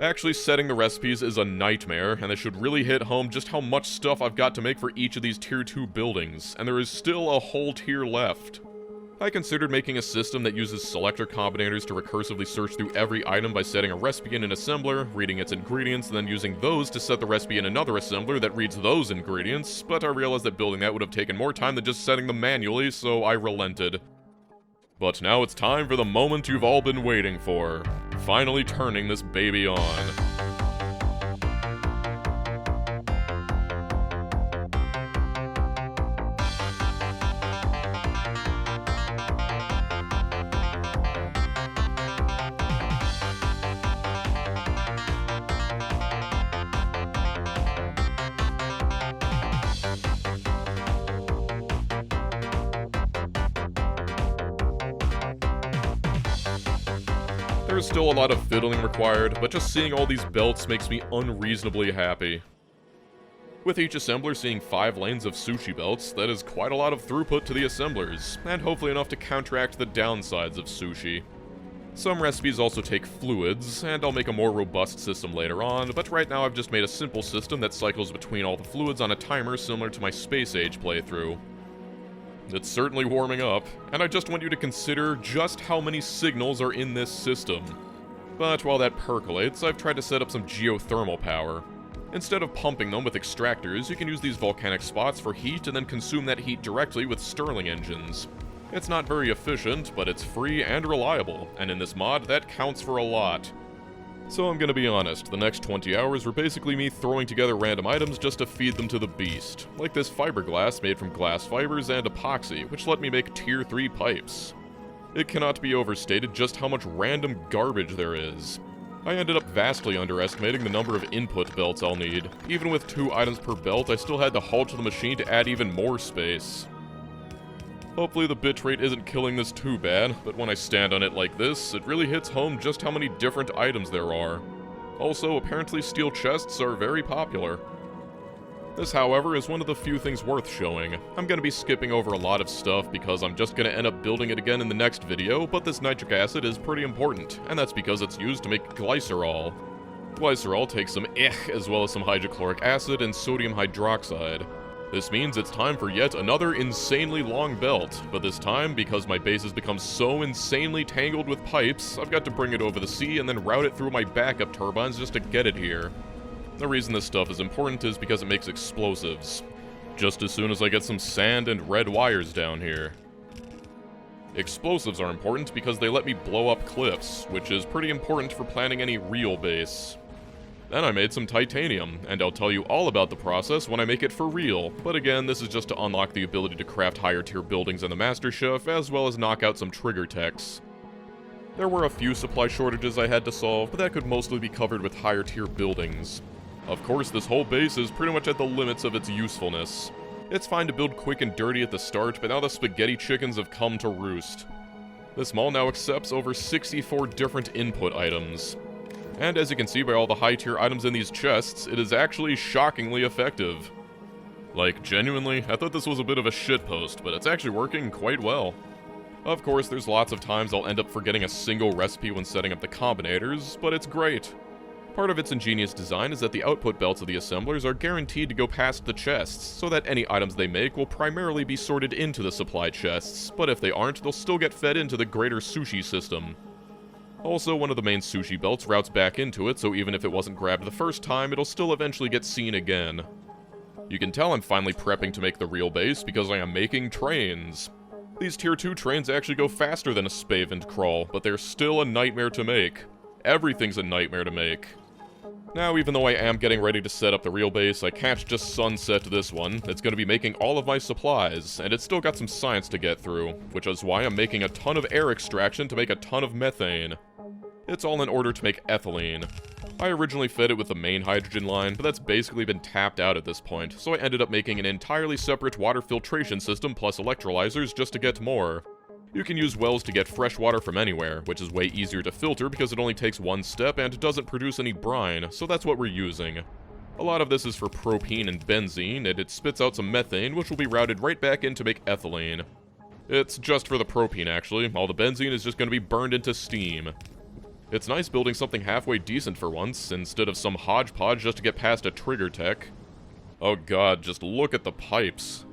Actually setting the recipes is a nightmare, and this should really hit home just how much stuff I've got to make for each of these tier 2 buildings, and there is still a whole tier left. I considered making a system that uses selector combinators to recursively search through every item by setting a recipe in an assembler, reading its ingredients, and then using those to set the recipe in another assembler that reads those ingredients, but I realized that building that would have taken more time than just setting them manually, so I relented. But now it's time for the moment you've all been waiting for. Finally turning this baby on. There's still a lot of fiddling required, but just seeing all these belts makes me unreasonably happy. With each assembler seeing 5 lanes of sushi belts, that is quite a lot of throughput to the assemblers, and hopefully enough to counteract the downsides of sushi. Some recipes also take fluids, and I'll make a more robust system later on, but right now I've just made a simple system that cycles between all the fluids on a timer similar to my Space Age playthrough. It's certainly warming up, and I just want you to consider just how many signals are in this system. But while that percolates, I've tried to set up some geothermal power. Instead of pumping them with extractors, you can use these volcanic spots for heat and then consume that heat directly with Stirling engines. It's not very efficient, but it's free and reliable, and in this mod, that counts for a lot. So I'm gonna be honest, the next 20 hours were basically me throwing together random items just to feed them to the beast, like this fiberglass made from glass fibers and epoxy, which let me make tier 3 pipes. It cannot be overstated just how much random garbage there is. I ended up vastly underestimating the number of input belts I'll need. Even with 2 items per belt, I still had to halt the machine to add even more space. Hopefully the bitrate isn't killing this too bad, but when I stand on it like this, it really hits home just how many different items there are. Also, apparently steel chests are very popular. This, however, is one of the few things worth showing. I'm gonna be skipping over a lot of stuff because I'm just gonna end up building it again in the next video, but this nitric acid is pretty important, and that's because it's used to make glycerol. Glycerol takes some as well as some hydrochloric acid and sodium hydroxide. This means it's time for yet another insanely long belt, but this time, because my base has become so insanely tangled with pipes, I've got to bring it over the sea and then route it through my backup turbines just to get it here. The reason this stuff is important is because it makes explosives. Just as soon as I get some sand and red wires down here. Explosives are important because they let me blow up cliffs, which is pretty important for planning any real base. Then I made some titanium, and I'll tell you all about the process when I make it for real, but again, this is just to unlock the ability to craft higher tier buildings in the Master Chef, as well as knock out some trigger techs. There were a few supply shortages I had to solve, but that could mostly be covered with higher tier buildings. Of course, this whole base is pretty much at the limits of its usefulness. It's fine to build quick and dirty at the start, but now the spaghetti chickens have come to roost. This mall now accepts over 64 different input items. And as you can see by all the high-tier items in these chests, it is actually shockingly effective. Like, genuinely, I thought this was a bit of a shitpost, but it's actually working quite well. Of course, there's lots of times I'll end up forgetting a single recipe when setting up the combinators, but it's great. Part of its ingenious design is that the output belts of the assemblers are guaranteed to go past the chests, so that any items they make will primarily be sorted into the supply chests, but if they aren't, they'll still get fed into the greater sushi system. Also, one of the main sushi belts routes back into it, so even if it wasn't grabbed the first time, it'll still eventually get seen again. You can tell I'm finally prepping to make the real base because I am making trains. These tier 2 trains actually go faster than a spavent crawl, but they're still a nightmare to make. Everything's a nightmare to make. Now, even though I am getting ready to set up the real base, I can't just sunset this one. It's going to be making all of my supplies, and it's still got some science to get through, which is why I'm making a ton of air extraction to make a ton of methane. It's all in order to make ethylene. I originally fed it with the main hydrogen line, but that's basically been tapped out at this point, so I ended up making an entirely separate water filtration system plus electrolyzers just to get more. You can use wells to get fresh water from anywhere, which is way easier to filter because it only takes one step and doesn't produce any brine, so that's what we're using. A lot of this is for propene and benzene, and it spits out some methane, which will be routed right back in to make ethylene. It's just for the propene, actually. All the benzene is just going to be burned into steam. It's nice building something halfway decent for once, instead of some hodgepodge just to get past a trigger tech. Oh god, just look at the pipes.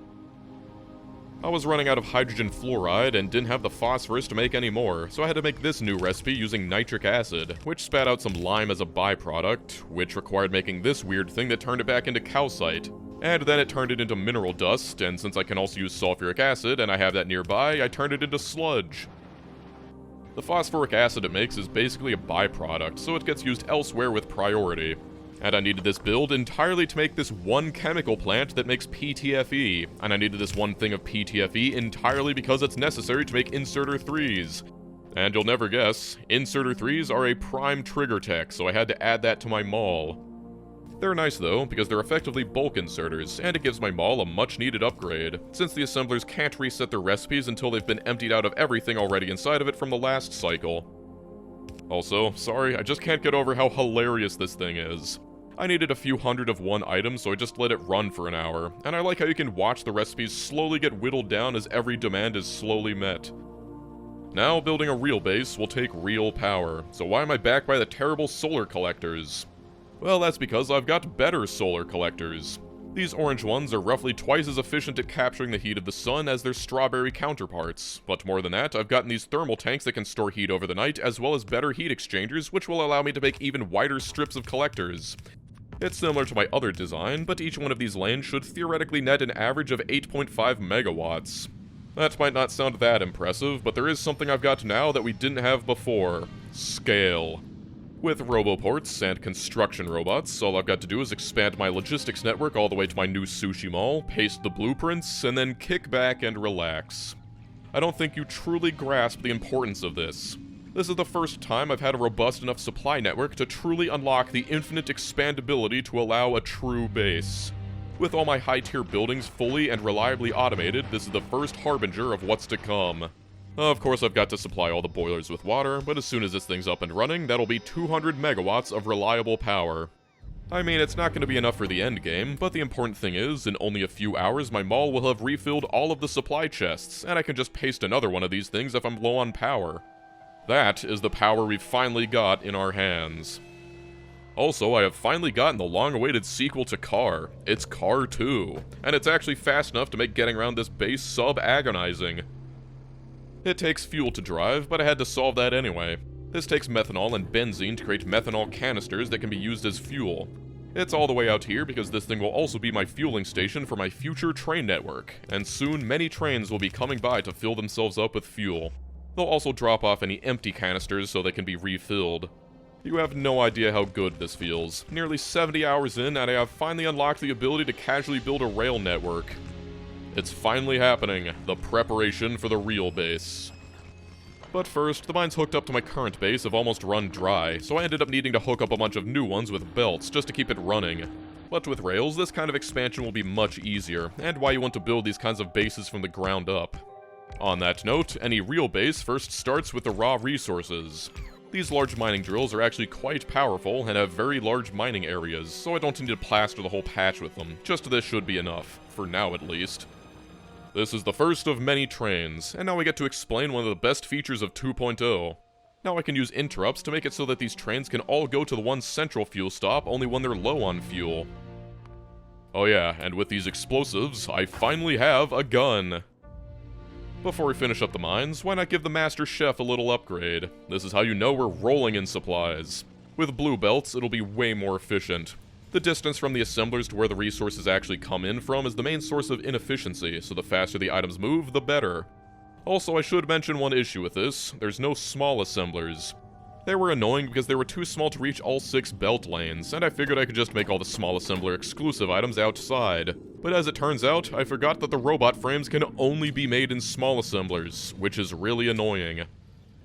I was running out of hydrogen fluoride and didn't have the phosphorus to make any more, so I had to make this new recipe using nitric acid, which spat out some lime as a byproduct, which required making this weird thing that turned it back into calcite. And then it turned it into mineral dust, and since I can also use sulfuric acid and I have that nearby, I turned it into sludge. The phosphoric acid it makes is basically a byproduct, so it gets used elsewhere with priority. And I needed this build entirely to make this one chemical plant that makes PTFE, and I needed this one thing of PTFE entirely because it's necessary to make inserter 3s. And you'll never guess, inserter 3s are a prime trigger tech, so I had to add that to my mall. They're nice though, because they're effectively bulk inserters, and it gives my mall a much needed upgrade, since the assemblers can't reset their recipes until they've been emptied out of everything already inside of it from the last cycle. Also, sorry, I just can't get over how hilarious this thing is. I needed a few hundred of one item, so I just let it run for an hour, and I like how you can watch the recipes slowly get whittled down as every demand is slowly met. Now, building a real base will take real power, so why am I backed by the terrible solar collectors? Well, that's because I've got better solar collectors. These orange ones are roughly twice as efficient at capturing the heat of the sun as their strawberry counterparts, but more than that, I've gotten these thermal tanks that can store heat over the night, as well as better heat exchangers, which will allow me to make even wider strips of collectors. It's similar to my other design, but each one of these lanes should theoretically net an average of 8.5 megawatts. That might not sound that impressive, but there is something I've got now that we didn't have before. Scale. With roboports and construction robots, all I've got to do is expand my logistics network all the way to my new sushi mall, paste the blueprints, and then kick back and relax. I don't think you truly grasp the importance of this. This is the first time I've had a robust enough supply network to truly unlock the infinite expandability to allow a true base. With all my high-tier buildings fully and reliably automated, this is the first harbinger of what's to come. Of course, I've got to supply all the boilers with water, but as soon as this thing's up and running, that'll be 200 megawatts of reliable power. I mean, it's not going to be enough for the endgame, but the important thing is, in only a few hours, my mall will have refilled all of the supply chests, and I can just paste another one of these things if I'm low on power. That is the power we've finally got in our hands. Also, I have finally gotten the long-awaited sequel to Car. It's Car 2, and it's actually fast enough to make getting around this base sub-agonizing. It takes fuel to drive, but I had to solve that anyway. This takes methanol and benzene to create methanol canisters that can be used as fuel. It's all the way out here because this thing will also be my fueling station for my future train network, and soon many trains will be coming by to fill themselves up with fuel. They'll also drop off any empty canisters so they can be refilled. You have no idea how good this feels. Nearly 70 hours in, and I have finally unlocked the ability to casually build a rail network. It's finally happening, the preparation for the real base. But first, the mines hooked up to my current base have almost run dry, so I ended up needing to hook up a bunch of new ones with belts just to keep it running. But with rails, this kind of expansion will be much easier, and why you want to build these kinds of bases from the ground up. On that note, any real base first starts with the raw resources. These large mining drills are actually quite powerful and have very large mining areas, so I don't need to plaster the whole patch with them. Just this should be enough, for now at least. This is the first of many trains, and now we get to explain one of the best features of 2.0. Now I can use interrupts to make it so that these trains can all go to the one central fuel stop only when they're low on fuel. Oh yeah, and with these explosives, I finally have a gun! Before we finish up the mines, why not give the Master Chef a little upgrade? This is how you know we're rolling in supplies. With blue belts, it'll be way more efficient. The distance from the assemblers to where the resources actually come in from is the main source of inefficiency, so the faster the items move, the better. Also, I should mention one issue with this. There's no small assemblers. They were annoying because they were too small to reach all 6 belt lanes, and I figured I could just make all the small assembler exclusive items outside. But as it turns out, I forgot that the robot frames can only be made in small assemblers, which is really annoying.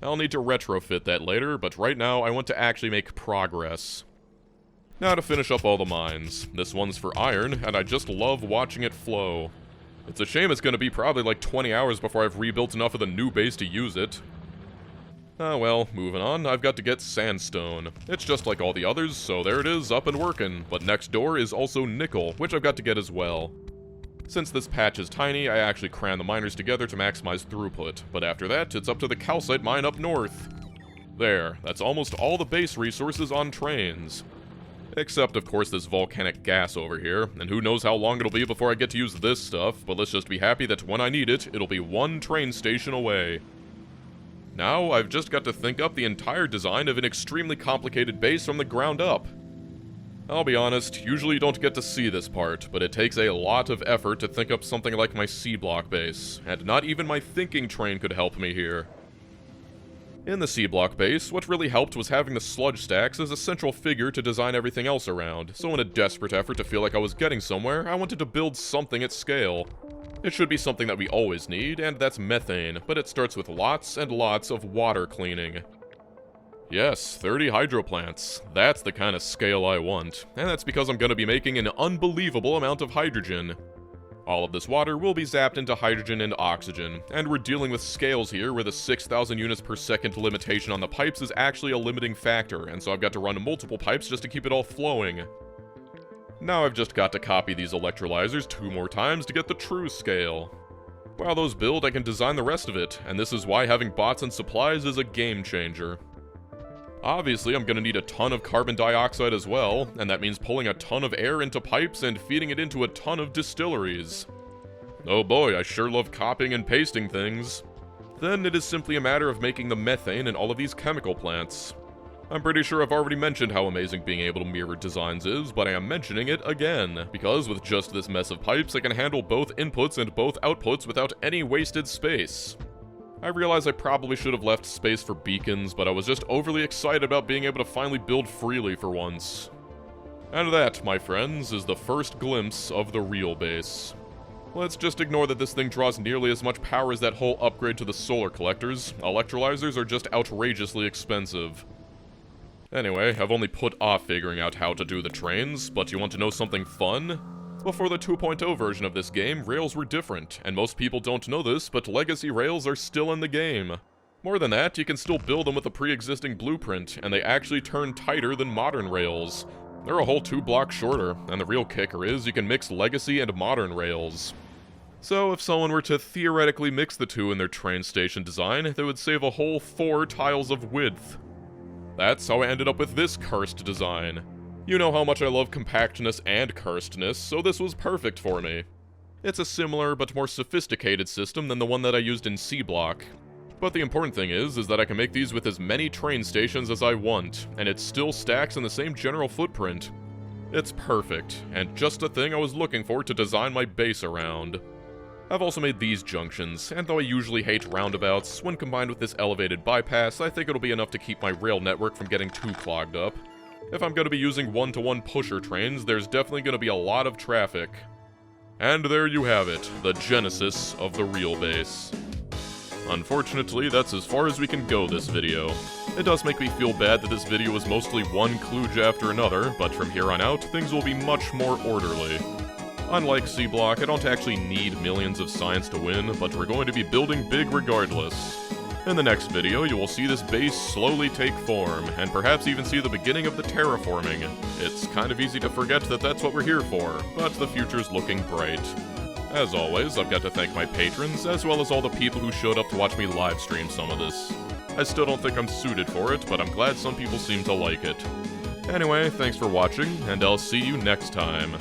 I'll need to retrofit that later, but right now I want to actually make progress. Now to finish up all the mines. This one's for iron, and I just love watching it flow. It's a shame it's gonna be probably like 20 hours before I've rebuilt enough of the new base to use it. Ah well, moving on, I've got to get sandstone. It's just like all the others, so there it is, up and working. But next door is also nickel, which I've got to get as well. Since this patch is tiny, I actually cram the miners together to maximize throughput. But after that, it's up to the calcite mine up north. There, that's almost all the base resources on trains. Except, of course, this volcanic gas over here, and who knows how long it'll be before I get to use this stuff, but let's just be happy that when I need it, it'll be one train station away. Now, I've just got to think up the entire design of an extremely complicated base from the ground up. I'll be honest, usually you don't get to see this part, but it takes a lot of effort to think up something like my C-block base, and not even my thinking train could help me here. In the C-block base, what really helped was having the sludge stacks as a central figure to design everything else around, so in a desperate effort to feel like I was getting somewhere, I wanted to build something at scale. It should be something that we always need, and that's methane, but it starts with lots and lots of water cleaning. Yes, 30 hydro plants. That's the kind of scale I want, and that's because I'm going to be making an unbelievable amount of hydrogen. All of this water will be zapped into hydrogen and oxygen, and we're dealing with scales here where the 6,000 units per second limitation on the pipes is actually a limiting factor, and so I've got to run multiple pipes just to keep it all flowing. Now I've just got to copy these electrolyzers 2 more times to get the true scale. While those build, I can design the rest of it, and this is why having bots and supplies is a game changer. Obviously, I'm going to need a ton of carbon dioxide as well, and that means pulling a ton of air into pipes and feeding it into a ton of distilleries. Oh boy, I sure love copying and pasting things. Then it is simply a matter of making the methane in all of these chemical plants. I'm pretty sure I've already mentioned how amazing being able to mirror designs is, but I am mentioning it again, because with just this mess of pipes, I can handle both inputs and both outputs without any wasted space. I realize I probably should have left space for beacons, but I was just overly excited about being able to finally build freely for once. And that, my friends, is the first glimpse of the real base. Let's just ignore that this thing draws nearly as much power as that whole upgrade to the solar collectors. Electrolyzers are just outrageously expensive. Anyway, I've only put off figuring out how to do the trains, but you want to know something fun? Before the 2.0 version of this game, rails were different, and most people don't know this, but legacy rails are still in the game. More than that, you can still build them with a pre-existing blueprint, and they actually turn tighter than modern rails. They're a whole 2 blocks shorter, and the real kicker is you can mix legacy and modern rails. So if someone were to theoretically mix the two in their train station design, they would save a whole 4 tiles of width. That's how I ended up with this cursed design. You know how much I love compactness and cursedness, so this was perfect for me. It's a similar but more sophisticated system than the one that I used in C-Block. But the important thing is that I can make these with as many train stations as I want, and it still stacks in the same general footprint. It's perfect, and just the thing I was looking for to design my base around. I've also made these junctions, and though I usually hate roundabouts, when combined with this elevated bypass, I think it'll be enough to keep my rail network from getting too clogged up. If I'm going to be using one-to-one pusher trains, there's definitely going to be a lot of traffic. And there you have it, the genesis of the real base. Unfortunately, that's as far as we can go this video. It does make me feel bad that this video was mostly one kludge after another, but from here on out, things will be much more orderly. Unlike C-Block, I don't actually need millions of science to win, but we're going to be building big regardless. In the next video, you will see this base slowly take form, and perhaps even see the beginning of the terraforming. It's kind of easy to forget that that's what we're here for, but the future's looking bright. As always, I've got to thank my patrons, as well as all the people who showed up to watch me live stream some of this. I still don't think I'm suited for it, but I'm glad some people seem to like it. Anyway, thanks for watching, and I'll see you next time.